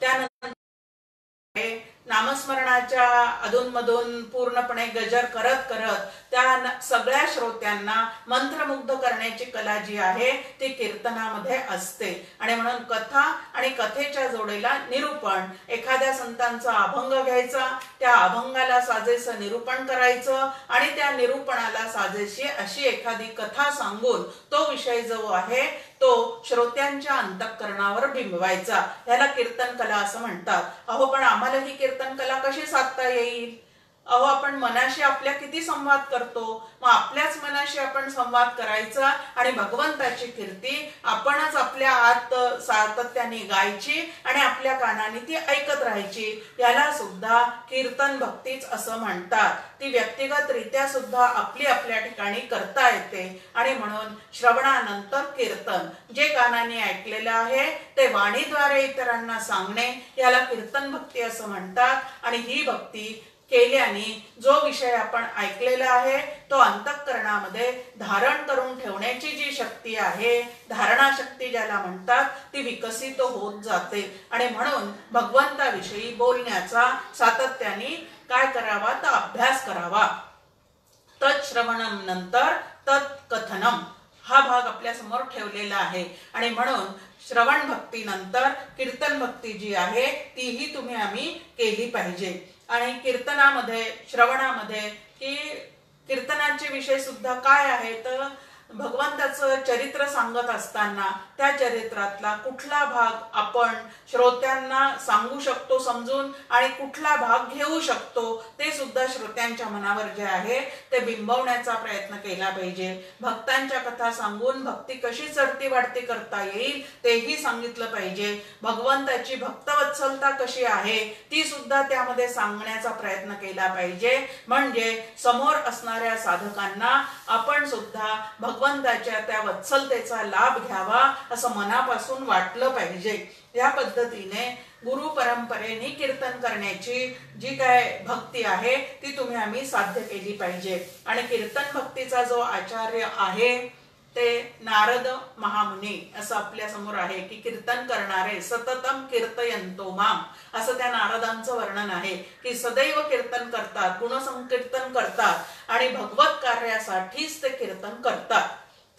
त्यानंतर नामस्मरणाच्या अधूनमधून पूर्णपणे गजर करत करत त्या सगळ्या श्रोत्यांना मंत्रमुग्ध करण्याची कला जी आहे ती कीर्तनामध्ये असते. आणि म्हणून कथा आणि कथेच्या जोडीला निरूपण, एखाद्या संतांचा अभंग घ्यायचा, त्या अभंगाला साजेसं निरूपण करायचं आणि त्या निरूपणाला साजेशी अशी एखादी कथा सांगून तो विषय जो आहे तो श्रोत्यांच्या अंतःकरणावर बिंबवायचा. याला कीर्तन कला असं म्हणतात. अहो पण आम्हाला ही कीर्तन कला कशी साधता येईल? अहो आपण मनाशी आपल्या किती संवाद करतो, मग आपल्याच मनाशी आपण संवाद करायचा आणि भगवंताची कीर्ती आपणच आपल्या आत सातत्याने गायची आणि आपल्या कानाने ती ऐकत राहायची. याला सुद्धा कीर्तन भक्तीच असं म्हणतात. ती व्यक्तिगतरित्या सुद्धा आपली आपल्या ठिकाणी करता येते आणि म्हणून श्रवणानंतर कीर्तन, जे कानाने ऐकलेलं आहे ते वाणीद्वारे इतरांना सांगणे, याला कीर्तन भक्ती असं म्हणतात. आणि ही भक्ती केल्याने जो विषय आपण ऐकलेला आहे तो अंतःकरणामध्ये धारण करून ठेवण्याची जी शक्ती आहे, धारणा शक्ती ज्याला म्हणतात, ती विकसित होत जाते. आणि म्हणून भगवंताविषयी बोलण्याचा सातत्याने काय करावा तर अभ्यास करावा. तत्श्रवणम नंतर तत्कथनम हा भाग आपल्या समोर ठेवलेला आहे. आणि म्हणून श्रवण भक्ती नंतर कीर्तन भक्ती जी आहे तीही तुम्ही आम्ही केली पाहिजे. आणि कीर्तनामध्ये श्रवणामध्ये की कीर्तनाचे विषय सुद्धा काय आहे तर भगवंताचं चरित्र सांगत असताना त्या चरित्रातला कुठला भाग आपण श्रोत्यांना सांगू शकतो समजून आणि कुठला भाग घेऊ शकतो ते सुद्धा श्रोत्यांच्या मनावर जे आहे ते बिंबवण्याचा प्रयत्न केला पाहिजे. भक्तांच्या कथा सांगून भक्ती कशी चढती वाढती करता येईल तेही सांगितलं पाहिजे. भगवंताची भक्तवत्सलता कशी आहे ती सुद्धा त्यामध्ये सांगण्याचा प्रयत्न केला पाहिजे. म्हणजे समोर असणाऱ्या साधकांना आपण सुद्धा भगवंताच्या त्या वत्सलतेचा लाभ घ्यावा असं मनापासून वाटलं पाहिजे. या पद्धतीने गुरु परंपरेने कीर्तन करण्याची जी काय भक्ती आहे ती तुम्ही आम्ही साध्य केली पाहिजे. आणि कीर्तन भक्तीचा जो आचार्य आहे ते नारद महामुनी असं आपल्या समोर आहे की कीर्तन करणारे सततम कीर्तयंतो माम असं त्या नारदांचं वर्णन आहे की सदैव कीर्तन करतात, गुणसंकीर्तन करतात आणि भगवत कार्यासाठीच ते कीर्तन करतात.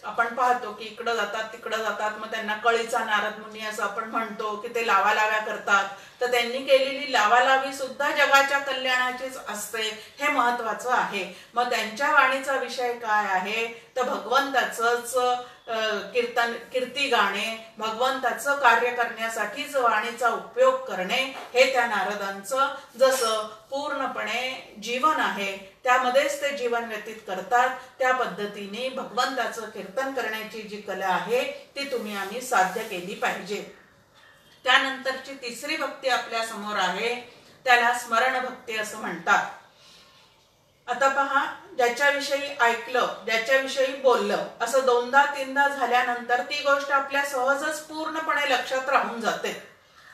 आपण पाहतो की इकडं जातात तिकडं जातात, मग त्यांना कळीचा नारद मुनी असं आपण म्हणतो की ते लावालाव्या करतात. तर त्यांनी केलेली लावालावी सुद्धा जगाच्या कल्याणाचीच असते, हे महत्वाचं आहे. मग त्यांच्या वाणीचा विषय काय आहे तर भगवंताचंच कीर्तन कीर्ती गाणे, भगवंताचं कार्य करण्यासाठीच वाणीचा उपयोग करणे हे त्या नारदांचं जसं पूर्णपणे जीवन आहे त्यामध्येच ते जीवन व्यतीत करतात. त्या पद्धतीने भगवंताचं कीर्तन करण्याची जी कला आहे ती तुम्ही आम्ही साध्य केली पाहिजे. त्यानंतरची तिसरी भक्ती आपल्या समोर आहे त्याला स्मरण भक्ती असं म्हणतात. आता पहा, ज्याच्याविषयी ऐकलं ज्याच्याविषयी बोललं असं दोनदा तीनदा झाल्यानंतर ती गोष्ट आपल्या सहजच पूर्णपणे लक्षात राहून जाते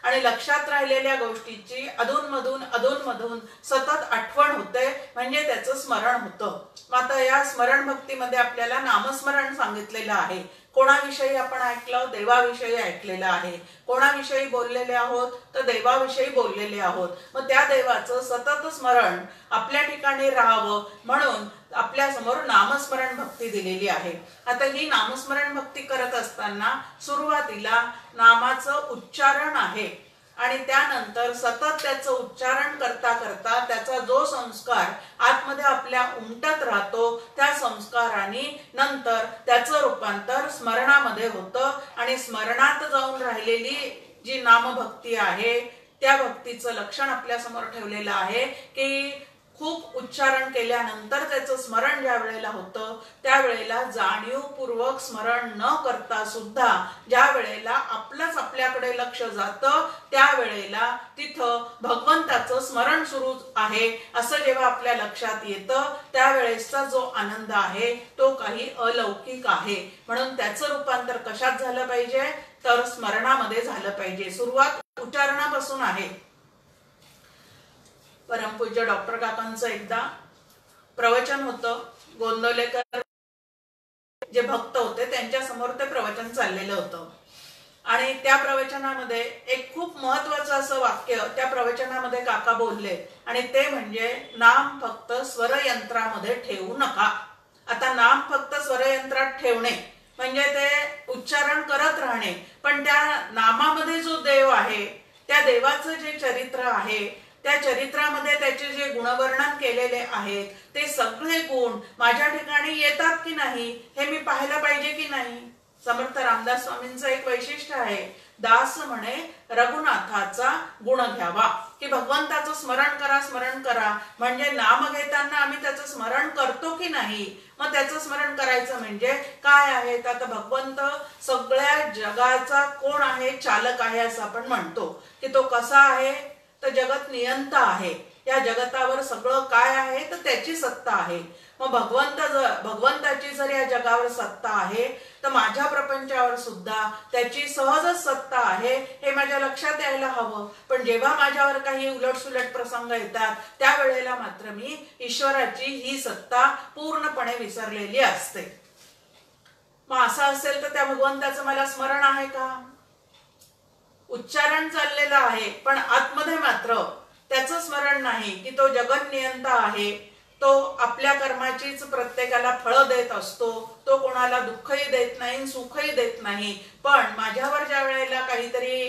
आणि लक्षात राहिलेल्या गोष्टीची अधूनमधून सतत आठवण होते, म्हणजे त्याचं स्मरण होतं. आता या स्मरण भक्तीमध्ये आपल्याला नामस्मरण सांगितलेलं आहे. कोणाविषयी आपण ऐकलं, देवाविषयी ऐकलेलं आहे. कोणाविषयी बोललेले आहोत तर देवाविषयी बोललेले आहोत. मग त्या देवाचं सतत स्मरण आपल्या ठिकाणी राहावं म्हणून आपल्या समोर नामस्मरण भक्ती दिलेली आहे. आता ही नामस्मरण भक्ती करत असताना सुरुवातीला नामाचं उच्चारण आहे आणि त्यानंतर सतत त्याचं उच्चारण करता करता त्याचा जो संस्कार आतमध्ये आपल्या उमटत राहतो त्या संस्काराने नंतर त्याचं रूपांतर स्मरणामध्ये होतं आणि स्मरणात जाऊन राहिलेली जी नामभक्ती आहे त्या भक्तीचं लक्षण आपल्या समोर ठेवलेलं आहे की खूप उच्चारण केल्यानंतर त्याचं स्मरण ज्या वेळेला होतं त्यावेळेला जाणीवपूर्वक स्मरण न करता सुद्धा ज्या वेळेला आपलंच आपल्याकडे लक्ष जातं त्यावेळेला तिथं भगवंताचं स्मरण सुरू आहे असं जेव्हा आपल्या लक्षात येतं त्यावेळेसचा जो आनंद आहे तो काही अलौकिक आहे. म्हणून त्याचं रूपांतर कशात झालं पाहिजे तर स्मरणामध्ये झालं पाहिजे. सुरुवात उच्चारणापासून आहे. परमपूज्य डॉक्टर काकांचं एकदा प्रवचन होतं. गोंदवलेकर जे भक्त होते त्यांच्या समोर ते प्रवचन चाललेलं होतं आणि त्या प्रवचनामध्ये एक खूप महत्वाचं असं वाक्य त्या प्रवचनामध्ये काका बोलले आणि ते म्हणजे नाम फक्त स्वरयंत्रामध्ये ठेवू नका. आता नाम फक्त स्वरयंत्रात ठेवणे म्हणजे ते उच्चारण करत राहणे, पण त्या नामामध्ये जो देव आहे त्या देवाचं जे चरित्र आहे त्या चरित्रामध्ये त्याचे जे गुणवर्णन केलेले आहेत ते सगळे गुण माझ्या ठिकाणी येतात की नाही हे मी पाहायला पाहिजे की नाही. समर्थ रामदास स्वामींचं एक वैशिष्ट्य आहे, दास म्हणे रघुनाथाचा गुण घ्यावा, की भगवंताचं स्मरण करा. म्हणजे नाम घेताना आम्ही त्याचं स्मरण करतो की नाही. मग त्याचं स्मरण करायचं म्हणजे काय आहे, तर आता भगवंत सगळ्या जगाचा कोण आहे, चालक आहे असं आपण म्हणतो. की तो कसा आहे, तर जगत नियंता आहे. या जगतावर सगळं काय आहे, तर त्याची सत्ता आहे. मग भगवंताची जर या जगावर सत्ता आहे, तर माझ्या प्रपंचावर सुद्धा त्याची सहजच सत्ता आहे, हे माझ्या लक्षात यायला हवं. पण जेव्हा माझ्यावर काही उलटसुलट प्रसंग येतात, त्यावेळेला मात्र मी ईश्वराची ही सत्ता पूर्णपणे विसरलेली असते. मग असं असेल तर त्या भगवंताचं मला स्मरण आहे का? उच्चारण चाललेलं आहे, पण आतमध्ये मात्र त्याचं स्मरण नाही, की तो जगत नियंता आहे. तो आपल्या कर्माचीच प्रत्येकाला फळं देत असतो. तो कोणाला दुःखही देत नाही, सुखही देत नाही. पण माझ्यावर ज्या वेळेला काहीतरी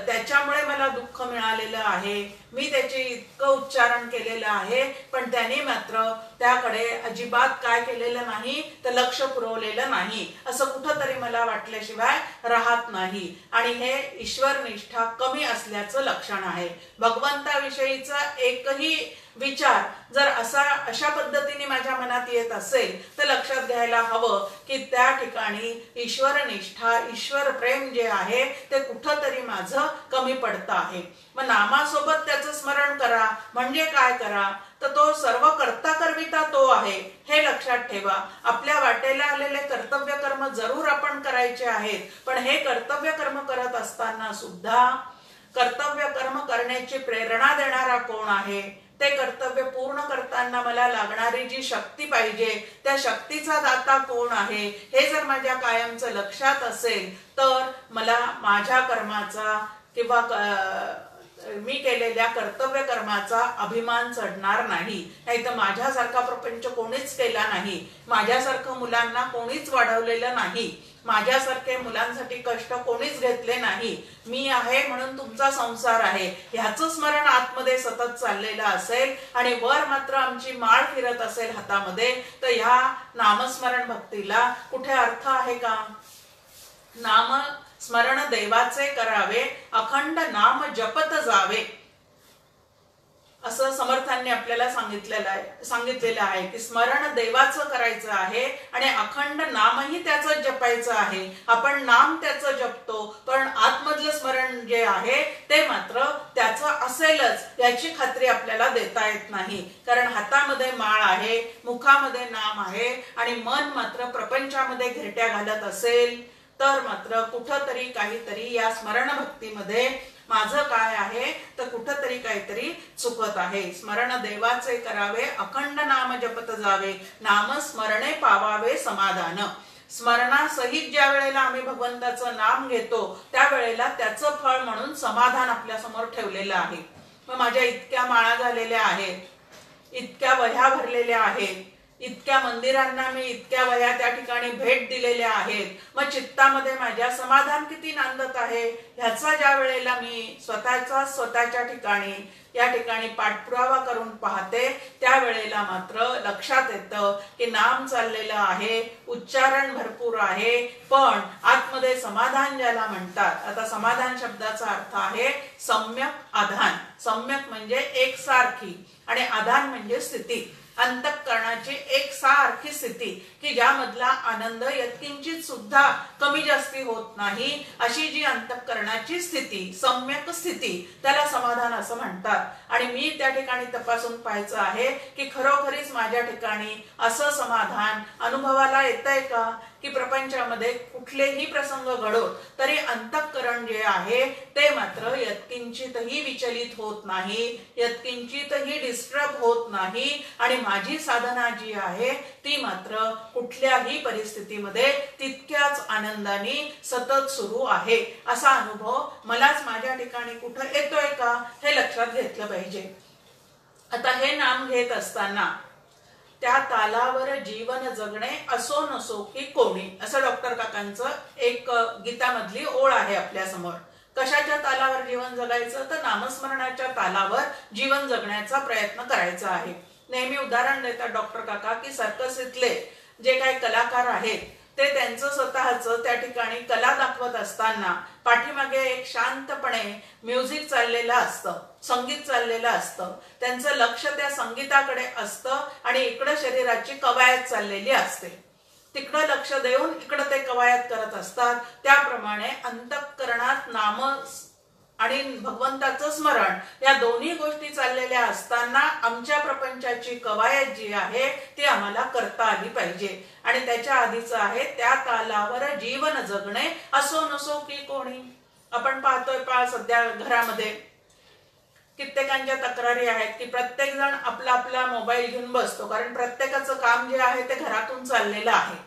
त्याच्यामुळे मला दुःख मिळालेलं आहे, मी त्याचे इतकं उच्चारण केलेलं आहे, पण त्याने मात्र त्याकडे अजिबात काय केलेलं नाही, तर लक्ष पुरवलेलं नाही, असं कुठंतरी मला वाटल्याशिवाय राहत नाही. आणि हे ईश्वर निष्ठा कमी असल्याचं लक्षण आहे. भगवंताविषयीचा एकही विचार जर अशा पद्धतीने माझ्या मनात येत असेल, तर लक्षात घ्यायला हवं की त्या ठिकाणी ईश्वर निष्ठा, ईश्वर प्रेम जे आहे ते कुठंतरी माझं कमी पडतं आहे. मग नामासोबत त्याचं स्मरण करा म्हणजे काय करा, तर तो सर्व कर्ता करविता तो आहे, हे लक्षात ठेवा. आपल्या वाटेला आलेले कर्तव्य कर्म जरूर आपण करायचे आहेत, पण हे कर्तव्य कर्म करत असताना सुद्धा कर्तव्य कर्म करण्याची प्रेरणा देणारा कोण आहे, ते कर्तव्य पूर्ण करताना मला लागणारी जी शक्ती पाहिजे, त्या शक्तीचा दाता कोण आहे, हे जर माझ्या कायमचं लक्षात असेल, तर मला माझ्या कर्माचा किंवा मी केलेल्या कर्तव्य कर्माचा अभिमान चढणार नाही. नाही तर माझ्यासारखा प्रपंच कोणीच केला नाही, माझ्यासारखं मुलांना कोणीच वाढवलेलं नाही, माझ्यासारखे मुलांसाठी कष्ट कोणीच घेतले नाही, मी आहे म्हणून तुमचा संसार आहे, ह्याचं स्मरण आतमध्ये सतत चाललेलं असेल आणि वर मात्र आमची माळ फिरत असेल हातामध्ये, तर ह्या नामस्मरण भक्तीला कुठे अर्थ आहे का? नाम स्मरण देवाचे करावे, अखंड नाम जपत जावे, असं समर्थांनी आपल्याला सांगितलेलं आहे की स्मरण देवाचं करायचं आहे आणि अखंड नामही त्याचं जपायचं आहे. आपण नाम त्याचं जपतो, पण आतमधलं स्मरण जे आहे ते मात्र त्याचं असेलच याची खात्री आपल्याला देता येत नाही. कारण हातामध्ये माळ आहे, मुखामध्ये नाम आहे आणि मन मात्र प्रपंचामध्ये घिरट्या घालत असेल, तर मात्र कुठंतरी काहीतरी या स्मरण भक्तीमध्ये माझं काय आहे, तर कुठंतरी काहीतरी चुकत आहे. स्मरण देवाचे करावे, अखंड नाम जपत जावे, नाम स्मरणे पावावे समाधान. स्मरणासहित ज्या वेळेला आम्ही भगवंताचं नाम घेतो, त्यावेळेला त्याचं फळ म्हणून समाधान आपल्या समोर ठेवलेलं आहे. मग माझ्या इतक्या माळा झालेल्या आहेत, इतक्या वह्या भरलेल्या आहेत, इतक्या मंदिरांना मी इतक्या वह्या त्या ठिकाणी भेट दिलेल्या आहेत, मग चित्तामध्ये माझ्या समाधान किती नांदत आहे, ह्याचा ज्या वेळेला मी स्वतःच्या ठिकाणी या ठिकाणी पाठपुरावा करून पाहते, त्यावेळेला मात्र लक्षात येतं की नाम चाललेलं आहे, उच्चारण भरपूर आहे, पण आतमध्ये समाधान ज्याला म्हणतात. आता समाधान शब्दाचा अर्थ आहे सम्यक आधान. सम्यक म्हणजे एकसारखी आणि आधान म्हणजे स्थिती, अंतःकरणाची एकसारखी स्थिती, की ज्यामधला आनंद यत्किंचित सुद्धा कमी जास्ती होत नाही, अशी जी अंतःकरणाची स्थिती, सम्यक स्थिती, त्याला समाधान असं म्हणतात. आणि मी त्या ठिकाणी तपासून पाहायचं आहे की खरोखरीच माझ्या ठिकाणी असं समाधान अनुभवाला येतंय का, की प्रपंचामध्ये कुठलेही प्रसंग घडो तरी अंतःकरण जे आहे ते मात्र यत्किंचितही विचलित होत नाही, यत्किंचितही डिस्टर्ब होत नाही आणि माझी साधना जी आहे ती मात्र कुठल्याही परिस्थितीमध्ये तितक्याच आनंदाने सतत सुरू आहे. असा अनुभव मलाच माझ्या ठिकाणी कुठं येतोय का, हे लक्षात घेतलं पाहिजे. आता हे नाम घेत असताना त्या तालावर जीवन जगणे असो नसो की कोणी, असं डॉक्टर काकांचं एक गीतामधली ओळ आहे आपल्या समोर. कशाच्या तालावर जीवन जगायचं, तर नामस्मरणाच्या तालावर जीवन जगण्याचा प्रयत्न करायचा आहे. नेहमी उदाहरण देतात डॉक्टर काका की सर्कसीतले जे काही कलाकार आहेत ते त्यांचं स्वतःचं त्या ठिकाणी कला दाखवत असताना पाठीमागे एक शांतपणे म्युझिक चाललेलं असतं, संगीत चाललेलं असतं, त्यांचं लक्ष त्या संगीताकडे असतं आणि इकडं शरीराची कवायत चाललेली असते. तिकडं लक्ष देऊन इकडं ते कवायत करत असतात. त्याप्रमाणे अंतःकरणात नाम आणि भगवंताचं स्मरण या दोन्ही गोष्टी चाललेल्या असताना आमच्या प्रपंचाची कवायत जी आहे ती आम्हाला करता आली पाहिजे. आणि त्याच्या आधीच आहे त्या तालावर जीवन जगणे असो नसो की कोणी. आपण पाहतोय सध्या घरामध्ये कित्येकांच्या तक्रारी आहेत की प्रत्येक जण आपला आपला मोबाईल घेऊन बसतो, कारण प्रत्येकाचं काम जे आहे ते घरातून चाललेलं आहे.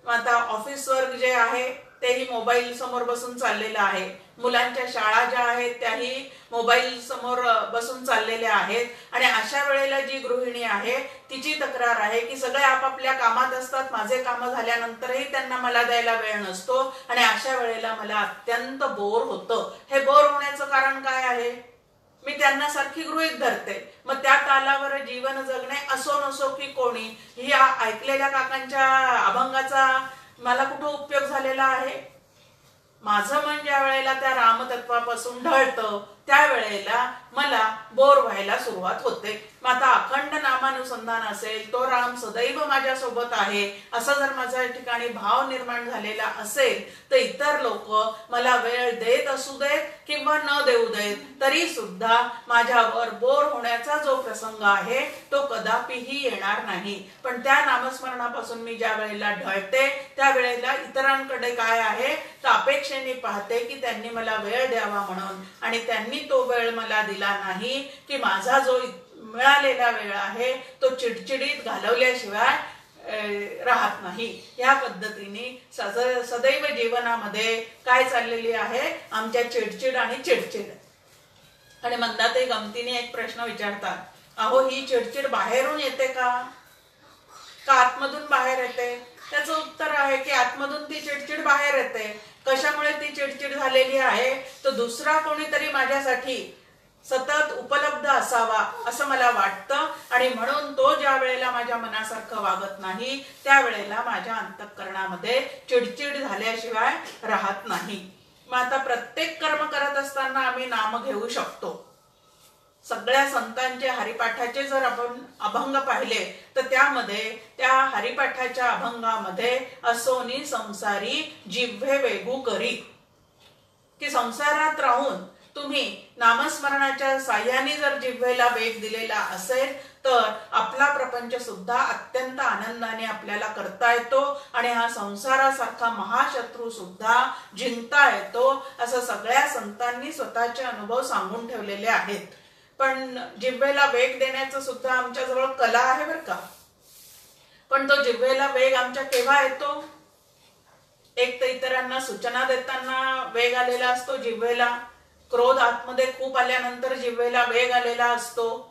आता ऑफिस वर्क जे आहे तेही मोबाईल समोर बसून चाललेलं आहे. मुलांच्या शाळा ज्या आहेत त्याही मोबाईल समोर बसून चाललेल्या आहेत. आणि अशा वेळेला जी गृहिणी आहे तिची तक्रार आहे की सगळे आपापल्या कामात असतात, माझे काम झाल्यानंतरही त्यांना मला द्यायला वेळ नसतो आणि अशा वेळेला मला अत्यंत बोर होतं. हे बोर होण्याचं कारण काय आहे? मी त्यांना सारखी गृहीत धरते. मग त्या तालावर जीवन जगणे असो नसो की कोणी ही ऐकलेल्या काकांच्या अभंगाचा मला कुठं उपयोग झालेला आहे? माझं मन ज्या वेळेला त्या रामतत्वापासून ढळतं त्यावेळेला मला बोर व्हायला सुरुवात होते. मग आता अखंड नामानुसंधान असेल, तो राम सदैव माझ्या सोबत आहे असं जर माझ्या ठिकाणी भाव निर्माण झालेला असेल तर इतर लोक मला वेळ देत असू देत किंवा न देऊ देत तरी सुद्धा माझ्यावर बोर होण्याचा जो प्रसंग आहे तो कदापिही येणार नाही. पण त्या नामस्मरणापासून मी ज्या वेळेला ढळते त्यावेळेला इतरांकडे काय आहे तर अपेक्षेने पाहते की त्यांनी मला वेळ द्यावा म्हणून, आणि त्यांनी तो वेळ मला दिला नाही की माझा जो मिळालेला वेळ आहे तो चिडचिडीत घालवल्याशिवाय राहत नाही. या पद्धतीने सदैव जीवनामध्ये काय चाललेली आहे आमच्या चिडचिड आणि चिडचिड. आणि मंदाताई गमतीने एक प्रश्न विचारतात, अहो ही चिडचिड बाहेरून येते का आतमधून बाहेर येते? त्याचं उत्तर आहे की आतमधून ती चिडचिड बाहेर येते. कशामुळे ती चिडचिड झालेली आहे तर दुसरा कोणीतरी माझ्यासाठी सतत उपलब्ध असावा असं मला वाटतं आणि म्हणून तो ज्या वेळेला माझ्या मनासारखं वागत नाही त्यावेळेला माझ्या अंतःकरणामध्ये चिडचिड झाल्याशिवाय राहत नाही. मग आता प्रत्येक कर्म करत असताना आम्ही नाम घेऊ शकतो. सगळ्या संतांचे हरिपाठाचे जर आपण अभंग पाहिले तर त्यामध्ये त्या हरिपाठाच्या अभंगामध्ये असोनी संसारी जिव्हे वेगू करी, की संसारात राहून तुम्ही नामस्मरणाच्या साह्याने जर जिव्हेला वेग दिलेला असेल तर आपला प्रपंच सुद्धा अत्यंत आनंदाने आपल्याला करता येतो आणि हा संसारासारखा महाशत्रू सुद्धा जिंकता येतो असं सगळ्या संतांनी स्वतःचे अनुभव सांगून ठेवलेले आहेत. पण जिव्हेला वेग देण्याचं सुद्धा आमच्या जवळ कला आहे बरं का. पण तो जिव्हेला वेग आमच्या केव्हा येतो? एक तर इतरांना सूचना देताना वेग आलेला असतो जिव्हेला, क्रोध आतमध्ये खूप आल्यानंतर जिव्हेला वेग आलेला असतो,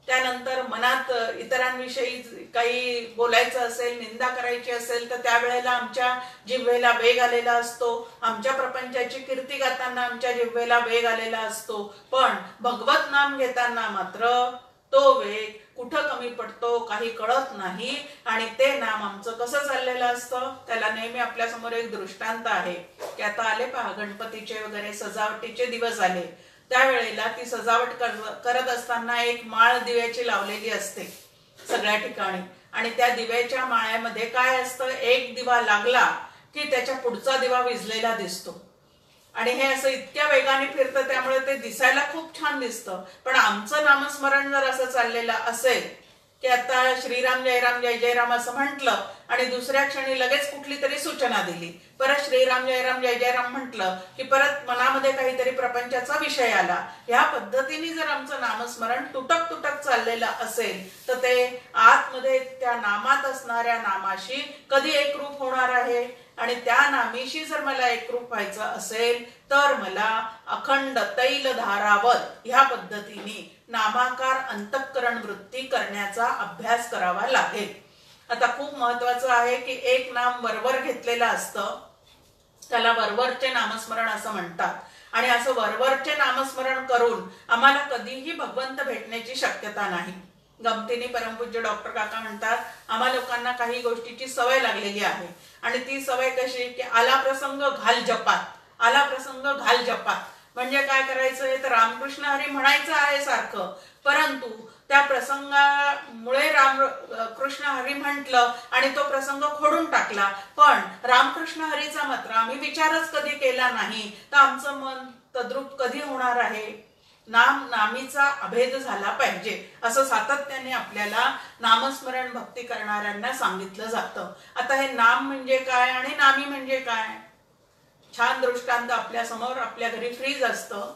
त्यानंतर मनात इतरांविषयी काही बोलायचं असेल, निंदा करायची असेल तर त्यावेळेला आमच्या जिव्हेला वेग आलेला असतो, आमच्या प्रपंचाची कीर्ती गाताना आमच्या जिव्हेला वेग आलेला असतो. पण भगवत नाम घेताना मात्र तो वेग कुठं कमी पडतो काही कळत नाही. आणि ते नाम आमचं कसं चाललेलं असतं त्याला नेहमी आपल्या समोर एक दृष्टांत आहे की आता आले पहा गणपतीचे वगैरे सजावटीचे दिवस आले, त्यावेळेला ती सजावट करत असताना एक माळ दिव्याची लावलेली असते सगळ्या ठिकाणी आणि त्या दिव्याच्या माळ्यामध्ये काय असतं, एक दिवा लागला की त्याच्या पुढचा दिवा विझलेला दिसतो आणि हे असं इतक्या वेगाने फिरतं त्यामुळे ते दिसायला खूप छान दिसतं. पण आमचं नामस्मरण जर असं चाललेलं असेल की आता श्रीराम जयराम जय जयराम असं म्हटलं आणि दुसऱ्या क्षणी लगेच कुठली तरी सूचना दिली, परत श्रीराम जयराम जय जयराम म्हटलं की परत मनामध्ये काहीतरी प्रपंचाचा विषय आला, या पद्धतीने जर आमचं नामस्मरण तुटक तुटक चाललेलं असेल तर ते आतमध्ये त्या नामात असणाऱ्या नामाशी कधी एकरूप होणार आहे. आणि त्या नामीशी जर मला एकरूप व्हायचं असेल तर मला अखंड तैल धारावत ह्या पद्धतीने नामाकार अंतःकरण वृत्ती करण्याचा अभ्यास करावा लागेल. आता खूप महत्वाचं आहे की एक नाम वरवर घेतलेलं असतं त्याला वरवरचे नामस्मरण असं म्हणतात आणि असं वरवरचे नामस्मरण करून आम्हाला कधीही भगवंत भेटण्याची शक्यता नाही. गमतीने परमपूज्य डॉक्टर काका म्हणतात, आम्हा लोकांना काही गोष्टीची सवय लागलेली आहे आणि ती सवय कशी की आला प्रसंग घाल जपात, आला प्रसंग घाल जपात. म्हणजे काय करायचंय तर रामकृष्ण हरी म्हणायचं आहे सारखं, परंतु त्या प्रसंगामुळे कृष्ण हरी म्हटलं आणि तो प्रसंग खोडून टाकला. पण रामकृष्ण हरीचा मात्र आम्ही विचारच कधी केला नाही, तर आमचं मन तद्रूप कधी होणार आहे? नाम नामीचा अभेद झाला पाहिजे असं सातत्याने आपल्याला नामस्मरण भक्ती करणाऱ्यांना सांगितलं जातं. आता हे नाम म्हणजे काय आणि नामी म्हणजे काय? छान दृष्टांत आपल्या समोर. आपल्या घरी फ्रीज असतं,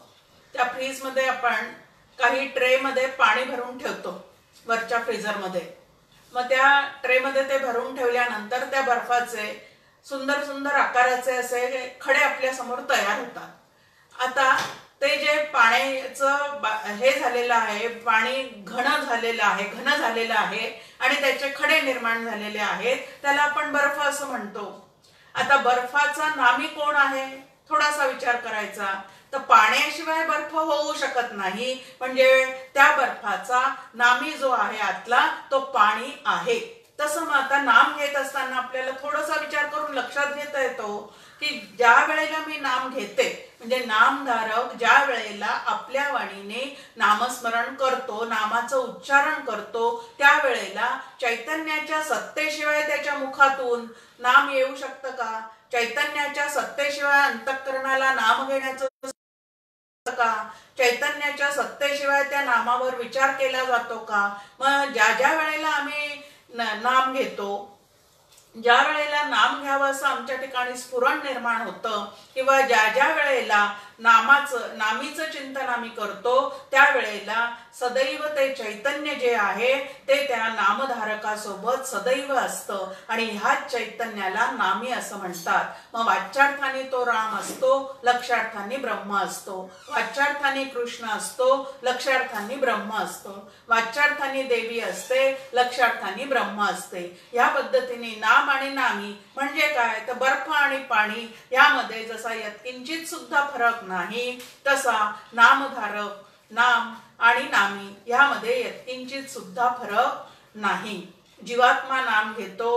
त्या फ्रीज मध्ये आपण काही ट्रे मध्ये पाणी भरून ठेवतो वरच्या फ्रीझरमध्ये. मग त्या ट्रे मध्ये ते भरून ठेवल्यानंतर त्या बर्फाचे सुंदर सुंदर आकाराचे असे खडे आपल्या समोर तयार होतात. आता ते जे पाण्याचं हे झालेलं आहे, पाणी घन झालेलं आहे आणि त्याचे खडे निर्माण झालेले आहेत, त्याला आपण बर्फ असं म्हणतो. आता बर्फाचा नामी कोण आहे? थोडासा विचार करायचा तर पाण्याशिवाय बर्फ होऊ शकत नाही, म्हणजे त्या बर्फाचा नामी जो आहे आतला तो पाणी आहे. तसं मग आता नाम घेत असताना आपल्याला थोडासा विचार करून लक्षात घेता येतो की ज्या वेळेला मी नाम घेते, म्हणजे नामधारक ज्या वेळेला आपल्या वाणीने नामस्मरण करतो, नामाचं उच्चारण करतो, त्यावेळेला चैतन्याच्या सत्तेशिवाय त्याच्या मुखातून नाम येऊ शकतं का? चैतन्याच्या सत्तेशिवाय अंतःकरणाला नाम घेण्याचं का? चैतन्याच्या सत्तेशिवाय त्या नामावर विचार केला जातो का? मग ज्या ज्या वेळेला आम्ही नाम घेतो, ज्या वेळेला नाम घ्यावं असं आमच्या ठिकाणी स्फुरण निर्माण होतं किंवा ज्या ज्या वेळेला नामीचं चिंतन आम्ही करतो, त्यावेळेला सदैव ते चैतन्य जे आहे ते त्या नामधारकासोबत सदैव असतं आणि ह्याच चैतन्याला नामी असं म्हणतात. मग वाच्यार्थाने तो राम असतो, लक्ष्यार्थाने ब्रह्म असतो. वाच्यार्थाने कृष्ण असतो, लक्ष्यार्थाने ब्रह्म असतो. वाच्यार्थाने देवी असते, लक्ष्यार्थाने ब्रह्म असते. या पद्धतीने नाम आणि नामी म्हणजे काय तर बर्फ आणि पाणी यामध्ये जसा यत्किंचित सुद्धा फरक नाही, तसा नामधारक, नाम आणि नामी यामध्ये यत्किंचित सुद्धा फरक नाही. जीवात्मा नाम घेतो,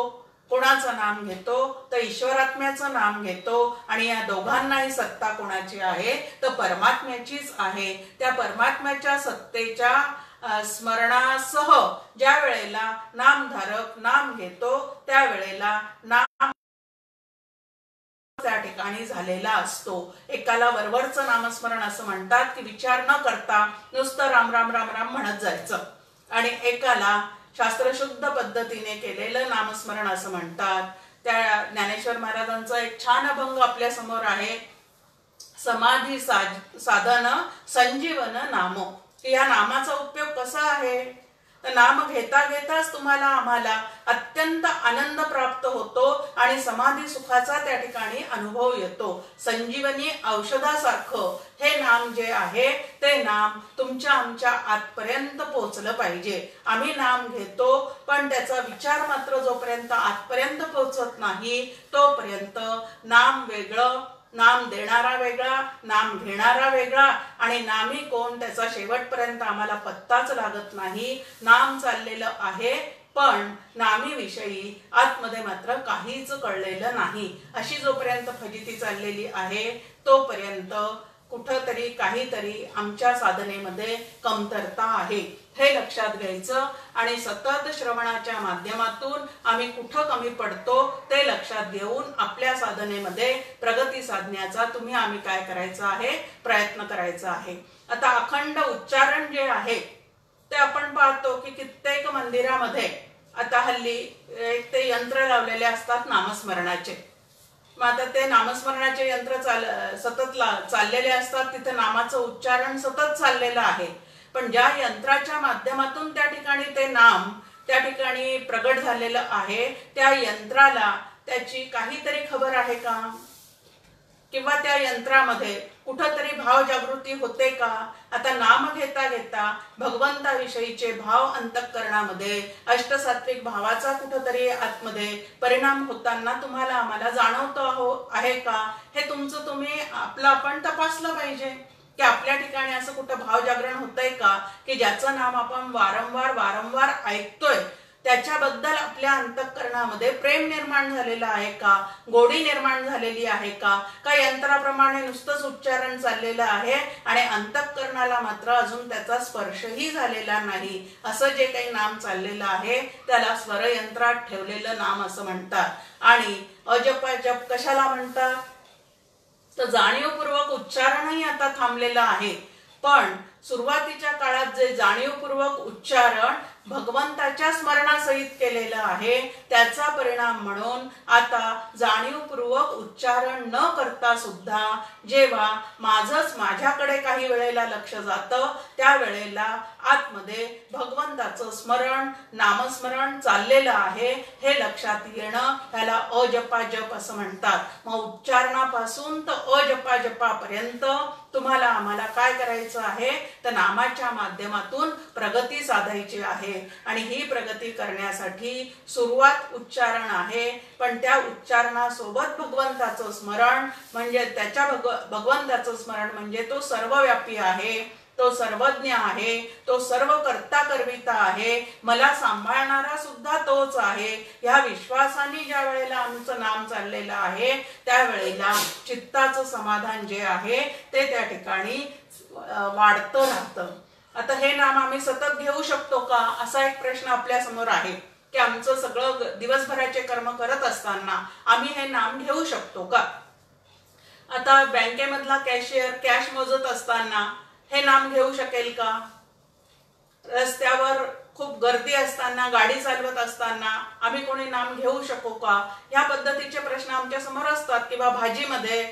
कोणाचं नाम घेतो तर ईश्वरात्म्याचं नाम घेतो आणि या दोघांनाही सत्ता कोणाची आहे तर परमात्म्याचीच आहे. त्या परमात्म्याच्या सत्तेच्या स्मरणासह ज्या वेळेला नामधारक नाम घेतो, त्यावेळेला नाम त्या ठिकाणी झालेला असतो. एकाला वरवरचं नामस्मरण असं म्हणतात की विचार न करता नुसतं राम राम राम राम म्हणत जायचं, आणि एकाला शास्त्रशुद्ध पद्धतीने केलेलं नामस्मरण असं म्हणतात. त्या ज्ञानेश्वर महाराजांचा एक छान अभंग आपल्या समोर आहे, समाधी साधन संजीवन नाम. या नामाचा उपयोग कसा आहे तर नाम घेता घेताच तुम्हाला आम्हाला अत्यंत आनंद प्राप्त होतो आणि समाधी सुखाचा त्या ठिकाणी अनुभव येतो. संजीवनी औषधासारखं हे नाम जे आहे ते नाम तुमच्या आमच्या आतपर्यंत पोहोचलं पाहिजे. आम्ही नाम घेतो पण त्याचा विचार मात्र जोपर्यंत आतपर्यंत पोहोचत नाही तोपर्यंत नाम वेगळं, नाम देणारा वेगळा, नाम घेणारा वेगळा आणि नामी कोण त्याचा शेवटपर्यंत आम्हाला पत्ताच लागत नाही. नाम चाललेलं आहे पण नामी विषयी आतमध्ये मात्र काहीच कळलेलं नाही. अशी जोपर्यंत फजिती चाललेली आहे तोपर्यंत कुठंतरी काहीतरी आमच्या साधनेमध्ये कमतरता आहे, हे लक्षात घ्यायचं आणि सतत श्रवणाच्या माध्यमातून आम्ही कुठं कमी पडतो ते लक्षात घेऊन आपल्या साधनेमध्ये प्रगती साधण्याचा आम्ही काय करायचं आहे, प्रयत्न करायचा आहे. आता अखंड उच्चारण जे आहे ते आपण पाहतो की कित्येक मंदिरामध्ये आता हल्ली ते यंत्र लावलेले असतात नामस्मरणाचे. मग आता ते नामस्मरणाचे यंत्र सतत चाललेले असतात, तिथे नामाचं उच्चारण सतत चाललेलं आहे, पण ज्या यंत्राच्या माध्यमातून त्या ठिकाणी ते नाम त्या ठिकाणी प्रगट झालेलं आहे त्या यंत्राला त्याची काहीतरी खबर आहे का? किंवा त्या यंत्रामध्ये कुठंतरी भाव जागृती होते का? आता नाम घेता घेता भगवंताविषयीचे भाव अंतःकरणामध्ये अष्टसात्विक भावाचा कुठंतरी आतमध्ये परिणाम होताना तुम्हाला आम्हाला जाणवतो आहे का? हे तुमचं तुम्ही आपलं आपण तपासलं पाहिजे. की आपल्या ठिकाणी असं कुठं भाव जागरण होतंय का की ज्याचं नाम आपण वारंवार वारंवार ऐकतोय त्याच्याबद्दल आपल्या अंतःकरणामध्ये प्रेम निर्माण झालेलं आहे का, गोडी निर्माण झालेली आहे का यंत्राप्रमाणे नुसतंच उच्चारण चाललेलं आहे आणि अंतःकरणाला मात्र अजून त्याचा स्पर्शही झालेला नाही, असं जे काही नाम चाललेलं आहे त्याला स्वरयंत्रात ठेवलेलं नाम असं म्हणतात. आणि अजपाजप कशाला म्हणतात तर जाणीवपूर्वक उच्चारणही आता थांबलेलं आहे, पण सुरुवातीच्या काळात जे जाणीवपूर्वक उच्चारण भगवंताच्या स्मरणासहित केलेलं आहे त्याचा परिणाम म्हणून आता जाणीवपूर्वक उच्चारण न करता सुद्धा जेव्हा माझंच माझ्याकडे काही वेळेला लक्ष जातं त्यावेळेला आतमध्ये भगवंताचं स्मरण नामस्मरण चाललेलं आहे हे लक्षात येणं ह्याला अजपाजप असं म्हणतात. मग उच्चारणापासून तर अजपाजपापर्यंत तुम्हाला आम्हाला काय करायचं आहे तर नामाच्या माध्यमातून प्रगती साधायची आहे. आणि ही प्रगती करण्यासाठी सुरुवात उच्चारण आहे, पण त्या उच्चारणासोबत भगवंताचं स्मरण म्हणजे त्याच्या भगवंताचं स्मरण म्हणजे तो सर्वव्यापी आहे, तो सर्वज्ञ आहे, तो सर्व कर्ता करविता आहे, मला सांभाळणारा सुद्धा तोच आहे. ह्या विश्वासाने ज्या वेळेला आमचं नाम चाललेलं आहे त्यावेळेला चित्ताचं समाधान जे आहे ते त्या ठिकाणी वाढतं राहतं. आता हे नाम आम्ही सतत घेऊ शकतो का असा एक प्रश्न आपल्या समोर आहे की आमचं सगळं दिवसभराचे कर्म करत असताना आम्ही हे नाम घेऊ शकतो का. आता बँकेमधला कॅशियर कॅश मोजत असताना हे नाम घेऊ शकेल का, रस्त्यावर खूप गर्दी असताना गाडी चालवत असताना आम्ही कोणी नाम घेऊ शकू का, या पद्धतीचे प्रश्न आमच्या समोर असतात. किंवा भाजीमध्ये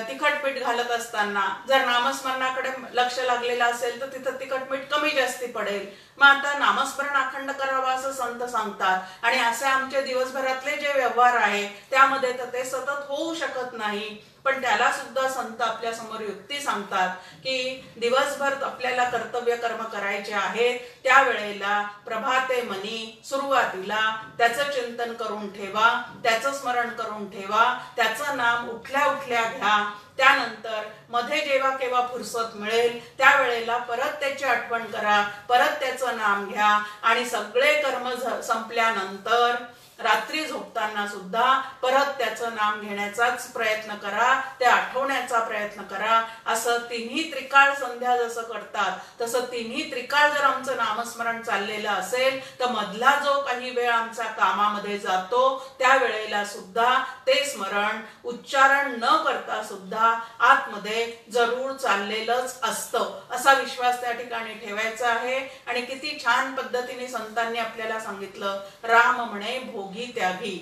तिखट मीठ घालत असताना जर नामस्मरणाकडे लक्ष लागलेलं असेल तर तिथं तिखट मीठ कमी जास्ती पडेल. मग आता नामस्मरण अखंड करावा असं संत सांगतात आणि असे आमचे दिवसभरातले जे व्यवहार आहे त्यामध्ये तर ते सतत होऊ शकत नाही, पण त्याला सुद्धा संत आपल्या समोर युक्ती सांगतात की दिवसभर आपल्याला कर्तव्य कर्म करायचे आहेत त्यावेळेला प्रभाते मनी सुरुवातीला त्याचं चिंतन करून ठेवा, त्याचं स्मरण करून ठेवा, त्याचं नाम उठल्या उठल्या घ्या. त्यानंतर मध्ये जेव्हा केव्हा फुरसत मिळेल त्यावेळेला परत त्याची आठवण करा, परत त्याचं नाम घ्या आणि सगळे कर्म संपल्यानंतर रात्री झोपताना सुद्धा परत त्याचं नाम घेण्याचाच प्रयत्न करा, ते आठवण्याचा प्रयत्न करा. असं तिन्ही त्रिकाळ संध्या जसं करतात तसं तिन्ही त्रिकाळ जर आमचं नामस्मरण चाललेलं असेल तर मधला जो काही वेळ आमचा कामामध्ये जातो त्यावेळेला सुद्धा ते स्मरण उच्चारण न करता सुद्धा आतमध्ये जरूर चाललेलंच असतं असा विश्वास त्या ठिकाणी ठेवायचा आहे. आणि किती छान पद्धतीने संतांनी आपल्याला सांगितलं, राम म्हणे भोगी त्यागी,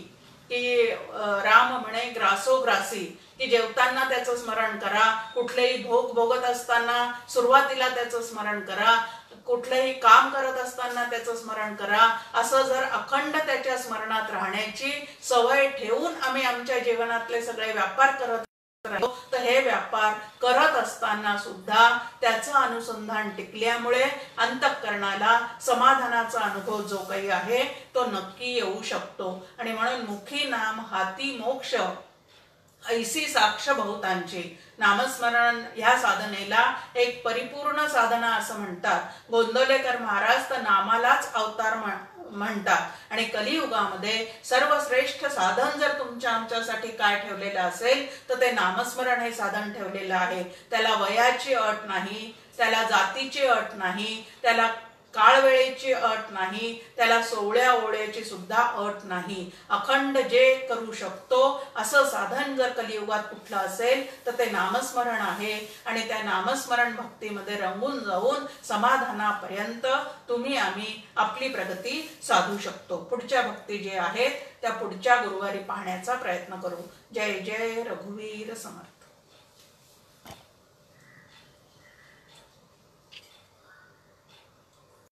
की राम म्हणे ग्रासोग्रासी, की जेवताना त्याचं स्मरण करा, कुठलेही भोग भोगत असताना सुरुवातीला त्याचं स्मरण करा, कुठलंही काम करत असताना त्याचं स्मरण करा. असं जर अखंड त्याच्या स्मरणात राहण्याची सवय ठेवून आम्ही आमच्या जीवनातले सगळे व्यापार करत तर हे व्यापार करत असताना सुद्धा त्याचं अनुसंधान टिकल्यामुळे अंतःकरणाला समाधानाचा अनुभव जो काही आहे तो नक्की येऊ शकतो. आणि म्हणून मुखी नाम हाती मोक्ष ऐसी साक्ष बहुतांची, नामस्मरण ह्या साधनेला एक परिपूर्ण साधना असं म्हणतात. गोंदवलेकर महाराज तर नामालाच अवतार म्हणतात आणि कलियुगामध्ये सर्वश्रेष्ठ साधन जर तुमच्या आमच्यासाठी काय ठेवलेलं असेल तर ते नामस्मरण हे साधन ठेवलेलं आहे. त्याला वयाची अट नाही, त्याला जातीची अट नाही, त्याला काळवेळेची अट नाही, त्याला सोवळ्या ओळ्याची सुद्धा अट नाही. अखंड जे करू शकतो असं साधन जर कलियुगात कुठलं असेल तर ते नामस्मरण आहे. आणि त्या नामस्मरण भक्तीमध्ये रंगून जाऊन समाधानापर्यंत तुम्ही आम्ही आपली प्रगती साधू शकतो. पुढच्या भक्ती जे आहेत त्या पुढच्या गुरुवारी पाहण्याचा प्रयत्न करू. जय जय रघुवीर समर्थ.